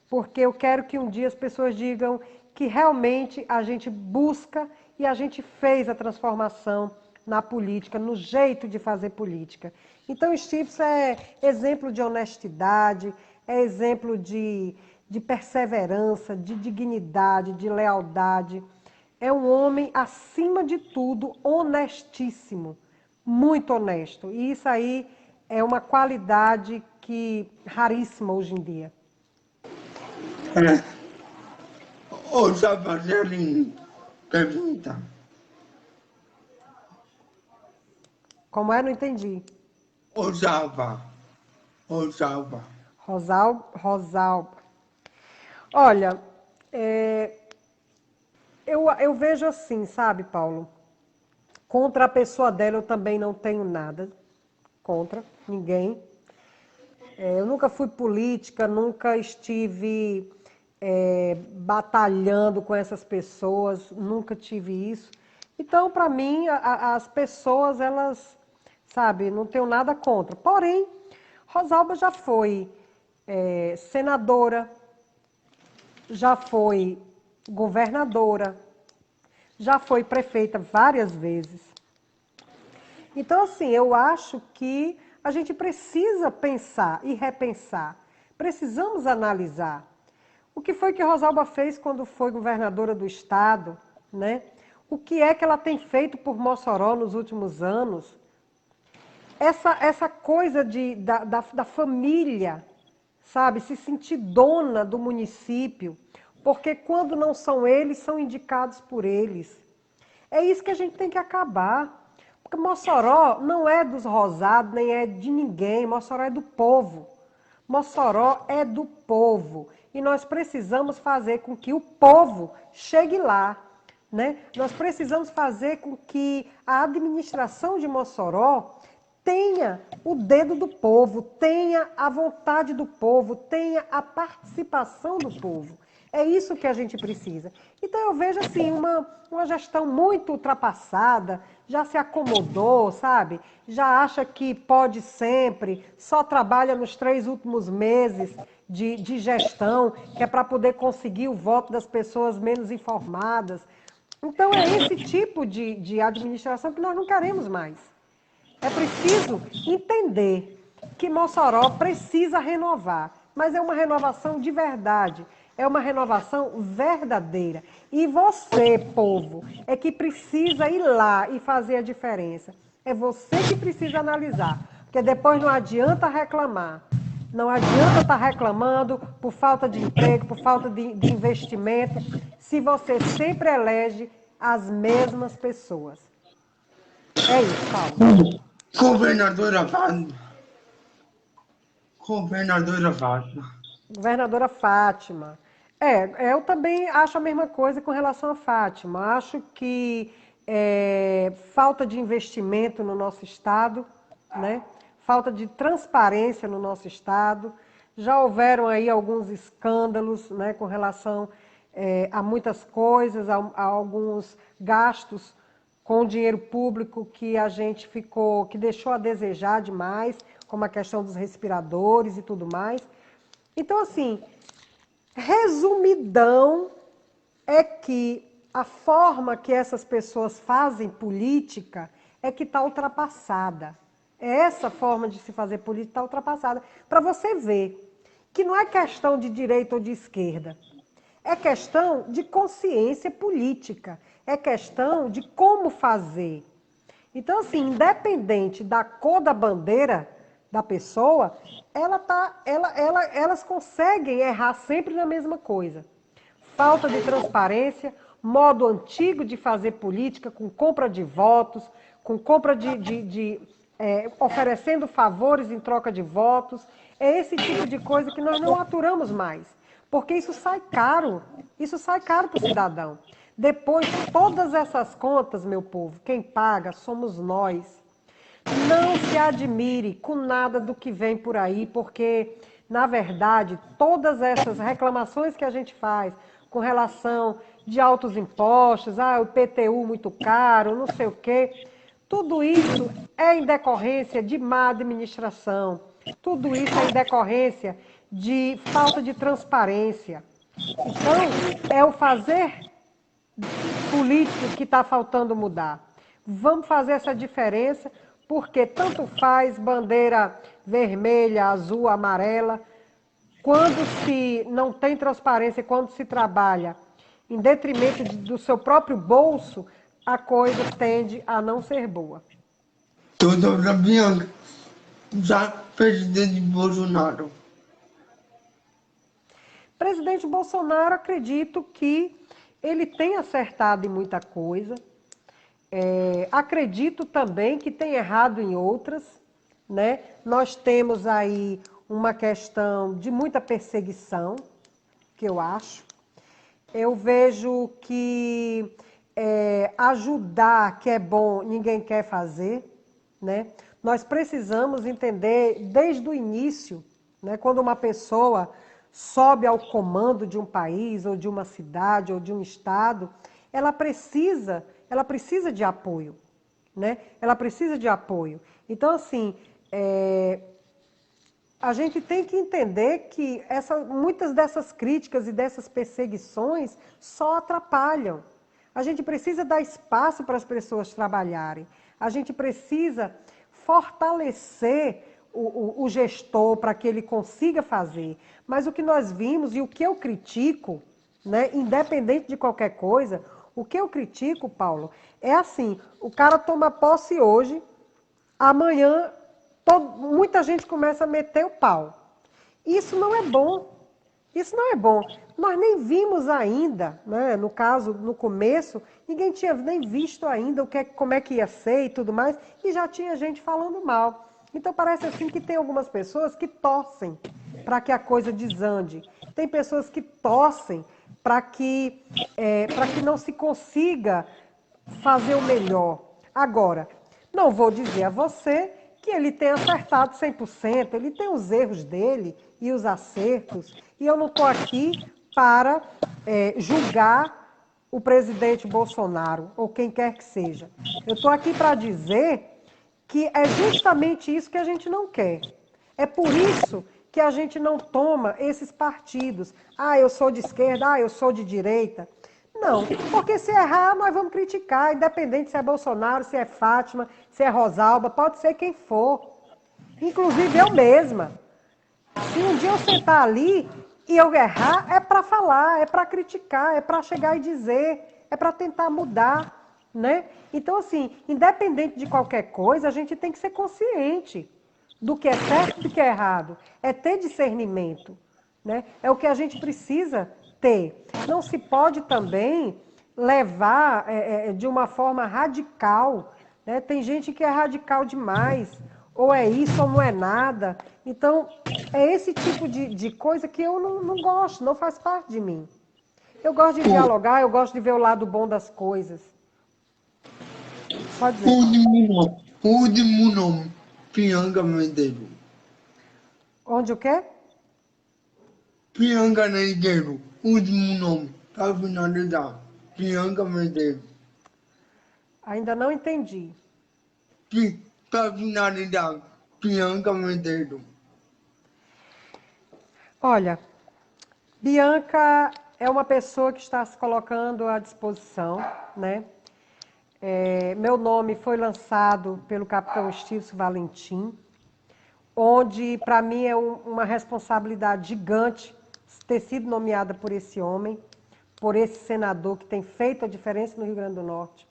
S4: porque eu quero que um dia as pessoas digam que realmente a gente busca e a gente fez a transformação na política, no jeito de fazer política. Então, Stives é exemplo de honestidade, é exemplo de perseverança, de dignidade, de lealdade. É um homem, acima de tudo, honestíssimo, muito honesto. E isso aí é uma qualidade raríssima hoje em dia.
S1: Ô, Sapazelinho, pergunta.
S4: Como é? Não entendi.
S1: Osava.
S4: Rosalba. Olha, eu vejo assim, sabe, Paulo? Contra a pessoa dela eu também não tenho nada. Contra ninguém. Eu nunca fui política, nunca estive batalhando com essas pessoas, nunca tive isso. Então, para mim, as pessoas, elas, sabe, não tenho nada contra. Porém, Rosalba já foi senadora, já foi governadora, já foi prefeita várias vezes. Então, assim, eu acho que a gente precisa pensar e repensar. Precisamos analisar. O que foi que Rosalba fez quando foi governadora do estado, né? O que é que ela tem feito por Mossoró nos últimos anos? Essa coisa da família, sabe? Se sentir dona do município, porque quando não são eles, são indicados por eles. É isso que a gente tem que acabar. Porque Mossoró não é dos rosados, nem é de ninguém. Mossoró é do povo. Mossoró é do povo. E nós precisamos fazer com que o povo chegue lá, né? Nós precisamos fazer com que a administração de Mossoró tenha o dedo do povo, tenha a vontade do povo, tenha a participação do povo. É isso que a gente precisa. Então eu vejo assim uma gestão muito ultrapassada, já se acomodou, sabe? Já acha que pode sempre, só trabalha nos 3 últimos meses de gestão, que é para poder conseguir o voto das pessoas menos informadas. Então é esse tipo de administração que nós não queremos mais. É preciso entender que Mossoró precisa renovar, mas é uma renovação de verdade, é uma renovação verdadeira. E você, povo, é que precisa ir lá e fazer a diferença. É você que precisa analisar, porque depois não adianta reclamar. Não adianta estar reclamando por falta de emprego, por falta de investimento, se você sempre elege as mesmas pessoas. É isso, Paulo.
S1: Governadora Fátima. Governadora Fátima.
S4: Governadora Fátima. Eu também acho a mesma coisa com relação a Fátima. Acho que falta de investimento no nosso estado, né? Falta de transparência no nosso estado. Já houveram aí alguns escândalos, né, com relação a muitas coisas, a alguns gastos com dinheiro público que a gente que deixou a desejar demais, como a questão dos respiradores e tudo mais. Então, assim, resumidão é que a forma que essas pessoas fazem política é que está ultrapassada. Essa forma de se fazer política está ultrapassada. Para você ver que não é questão de direita ou de esquerda. É questão de consciência política. É questão de como fazer. Então, assim, independente da cor da bandeira da pessoa, elas conseguem errar sempre na mesma coisa. Falta de transparência, modo antigo de fazer política, com compra de votos, com compra oferecendo favores em troca de votos. É esse tipo de coisa que nós não aturamos mais, porque isso sai caro para o cidadão. Depois, todas essas contas, meu povo, quem paga somos nós. Não se admire com nada do que vem por aí, porque, na verdade, todas essas reclamações que a gente faz com relação de altos impostos, o IPTU muito caro, não sei o quê, tudo isso é em decorrência de má administração, tudo isso é em decorrência de falta de transparência. Então, é o fazer político que está faltando mudar. Vamos fazer essa diferença, porque tanto faz bandeira vermelha, azul, amarela, quando se não tem transparência, quando se trabalha em detrimento do seu próprio bolso, a coisa tende a não ser boa.
S1: Doutora Bianca, já presidente Bolsonaro.
S4: Presidente Bolsonaro, acredito que ele tem acertado em muita coisa. Acredito também que tem errado em outras, né? Nós temos aí uma questão de muita perseguição, que eu acho. Eu vejo que ajudar, que é bom, ninguém quer fazer, né? Nós precisamos entender desde o início, né, quando uma pessoa sobe ao comando de um país, ou de uma cidade, ou de um estado, ela precisa de apoio, né? Ela precisa de apoio. Então, assim, a gente tem que entender que muitas dessas críticas e dessas perseguições só atrapalham. A gente precisa dar espaço para as pessoas trabalharem. A gente precisa fortalecer o gestor para que ele consiga fazer. Mas o que nós vimos e o que eu critico, né, independente de qualquer coisa, o que eu critico, Paulo, é assim, o cara toma posse hoje, amanhã muita gente começa a meter o pau. Isso não é bom. Isso não é bom. Nós nem vimos ainda, né, no caso, no começo, ninguém tinha nem visto ainda como é que ia ser e tudo mais, e já tinha gente falando mal. Então parece assim que tem algumas pessoas que torcem para que a coisa desande. Tem pessoas que torcem para que não se consiga fazer o melhor. Agora, não vou dizer a você que ele tem acertado 100%, ele tem os erros dele e os acertos, e eu não estou aqui para julgar o presidente Bolsonaro, ou quem quer que seja. Eu estou aqui para dizer que é justamente isso que a gente não quer. É por isso que a gente não toma esses partidos. Eu sou de esquerda, eu sou de direita. Não, porque se errar, nós vamos criticar, independente se é Bolsonaro, se é Fátima, se é Rosalba, pode ser quem for. Inclusive eu mesma. Se um dia eu sentar ali e eu errar, é para falar, é para criticar, é para chegar e dizer, é para tentar mudar, né? Então, assim, independente de qualquer coisa, a gente tem que ser consciente do que é certo e do que é errado. É ter discernimento, né? É o que a gente precisa ter. Não se pode também levar de uma forma radical, né? Tem gente que é radical demais, ou é isso ou não é nada. Então, é esse tipo de coisa que eu não gosto, não faz parte de mim. Eu gosto de dialogar, eu gosto de ver o lado bom das coisas. Pode dizer.
S1: Último nome, Bianca Medeiros.
S4: Onde o quê?
S1: Bianca Medeiros, último nome, para finalizar. Bianca Medeiros.
S4: Ainda não entendi.
S1: Para finalizar, Bianca Medeiros.
S4: Olha, Bianca é uma pessoa que está se colocando à disposição, né? Meu nome foi lançado pelo capitão Estício Valentim, onde para mim é uma responsabilidade gigante ter sido nomeada por esse homem, por esse senador que tem feito a diferença no Rio Grande do Norte.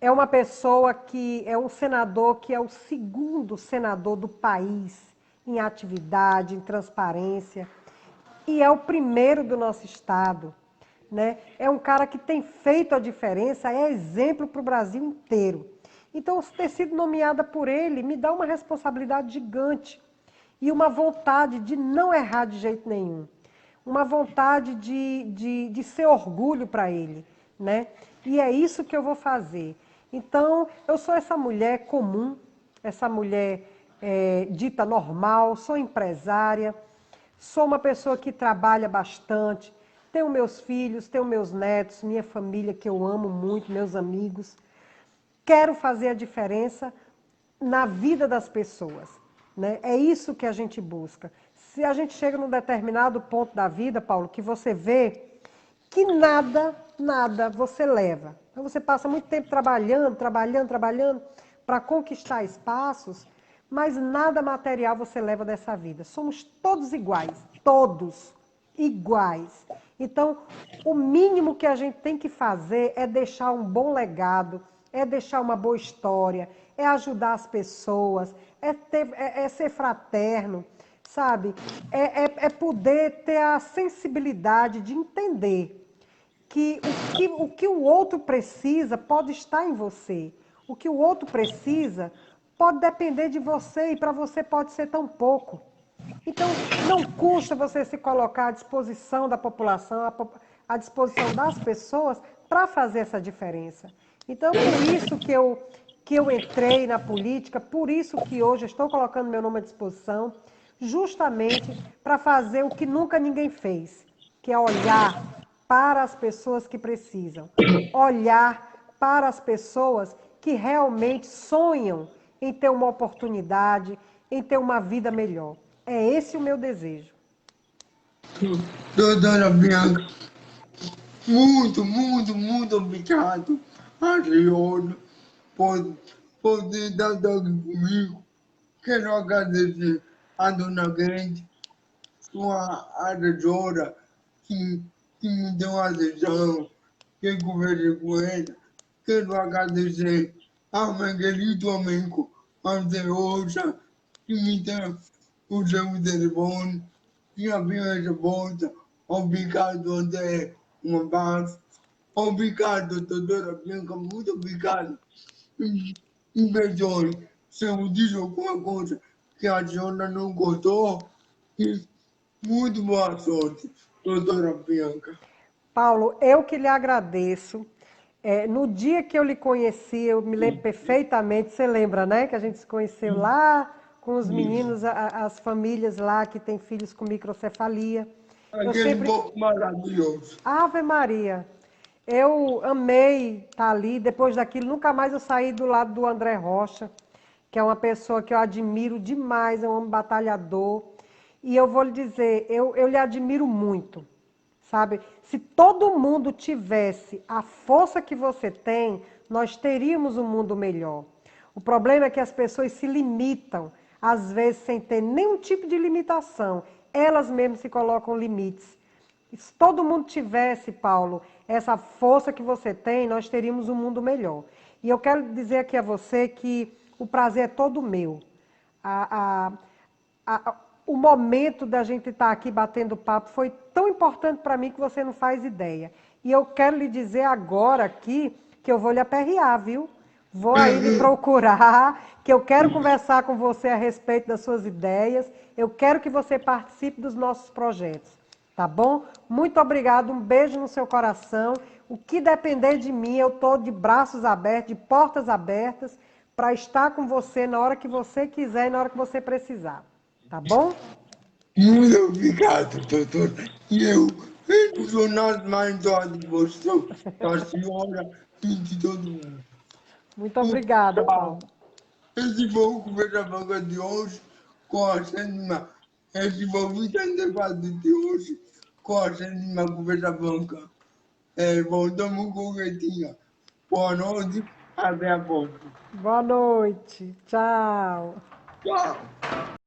S4: é uma pessoa que é um senador que é o segundo senador do país em atividade, em transparência, e é o primeiro do nosso estado, né? É um cara que tem feito a diferença, é exemplo para o Brasil inteiro. Então, ter sido nomeada por ele me dá uma responsabilidade gigante e uma vontade de não errar de jeito nenhum. Uma vontade de ser orgulho para ele, né? E é isso que eu vou fazer. Então, eu sou essa mulher comum, essa mulher dita normal, sou empresária, sou uma pessoa que trabalha bastante, tenho meus filhos, tenho meus netos, minha família que eu amo muito, meus amigos. Quero fazer a diferença na vida das pessoas, né? É isso que a gente busca. Se a gente chega num determinado ponto da vida, Paulo, que você vê que nada você leva. Então você passa muito tempo trabalhando para conquistar espaços, mas nada material você leva dessa vida. Somos todos iguais, todos iguais. Então, o mínimo que a gente tem que fazer é deixar um bom legado, é deixar uma boa história, é ajudar as pessoas, é ser fraterno, sabe? É poder ter a sensibilidade de entender que o que o outro precisa pode estar em você. O que o outro precisa pode depender de você e para você pode ser tão pouco. Então, não custa você se colocar à disposição da população, à disposição das pessoas para fazer essa diferença. Então, por isso que eu entrei na política, por isso que hoje estou colocando meu nome à disposição, justamente para fazer o que nunca ninguém fez, que é olhar para as pessoas que precisam, olhar para as pessoas que realmente sonham em ter uma oportunidade, em ter uma vida melhor. É esse o meu desejo.
S1: Doutora Bianca, muito obrigado a senhora por ter estado aqui comigo. Quero agradecer a dona Grande, sua assessora, que me deu atenção, que eu conversei com ela. Quero agradecer ao meu querido amigo Andreusa, que me deu o seu telefone, que abriu essa porta. Obrigado, André. Um abraço. Obrigado, doutora Bianca, muito obrigado. Me perdoe se eu disse alguma coisa que a senhora não gostou. E muito boa sorte, doutora Bianca.
S4: Paulo, eu que lhe agradeço. No dia que eu lhe conheci, eu me lembro perfeitamente, você lembra, né? Que a gente se conheceu lá com os meninos, as famílias lá que têm filhos com microcefalia. Eu
S1: Aquele
S4: sempre,
S1: povo maravilhoso.
S4: Ave Maria, eu amei estar ali. Depois daquilo, nunca mais eu saí do lado do André Rocha, que é uma pessoa que eu admiro demais, é um homem batalhador. E eu vou lhe dizer, eu lhe admiro muito, sabe? Se todo mundo tivesse a força que você tem, nós teríamos um mundo melhor. O problema é que as pessoas se limitam, às vezes sem ter nenhum tipo de limitação. Elas mesmas se colocam limites. Se todo mundo tivesse, Paulo, essa força que você tem, nós teríamos um mundo melhor. E eu quero dizer aqui a você que o prazer é todo meu. A, o momento da gente estar aqui batendo papo foi tão importante para mim que você não faz ideia. E eu quero lhe dizer agora aqui que eu vou lhe aperrear, viu? Vou aí lhe procurar, que eu quero conversar com você a respeito das suas ideias. Eu quero que você participe dos nossos projetos, tá bom? Muito obrigado, um beijo no seu coração. O que depender de mim, eu estou de braços abertos, de portas abertas, para estar com você na hora que você quiser e na hora que você precisar. Tá bom?
S1: Muito obrigado, doutor. E eu estou nas mãos à disposição da senhora e de todo mundo.
S4: Muito obrigada,
S1: Tchau.
S4: Paulo.
S1: Esse foi o Conversa Franca de hoje com a sétima. Esse foi o 24 de hoje com a sétima Conversa Franca. Voltamos com o Retinha. Boa noite, até a próxima.
S4: Boa noite. Tchau.
S1: Tchau.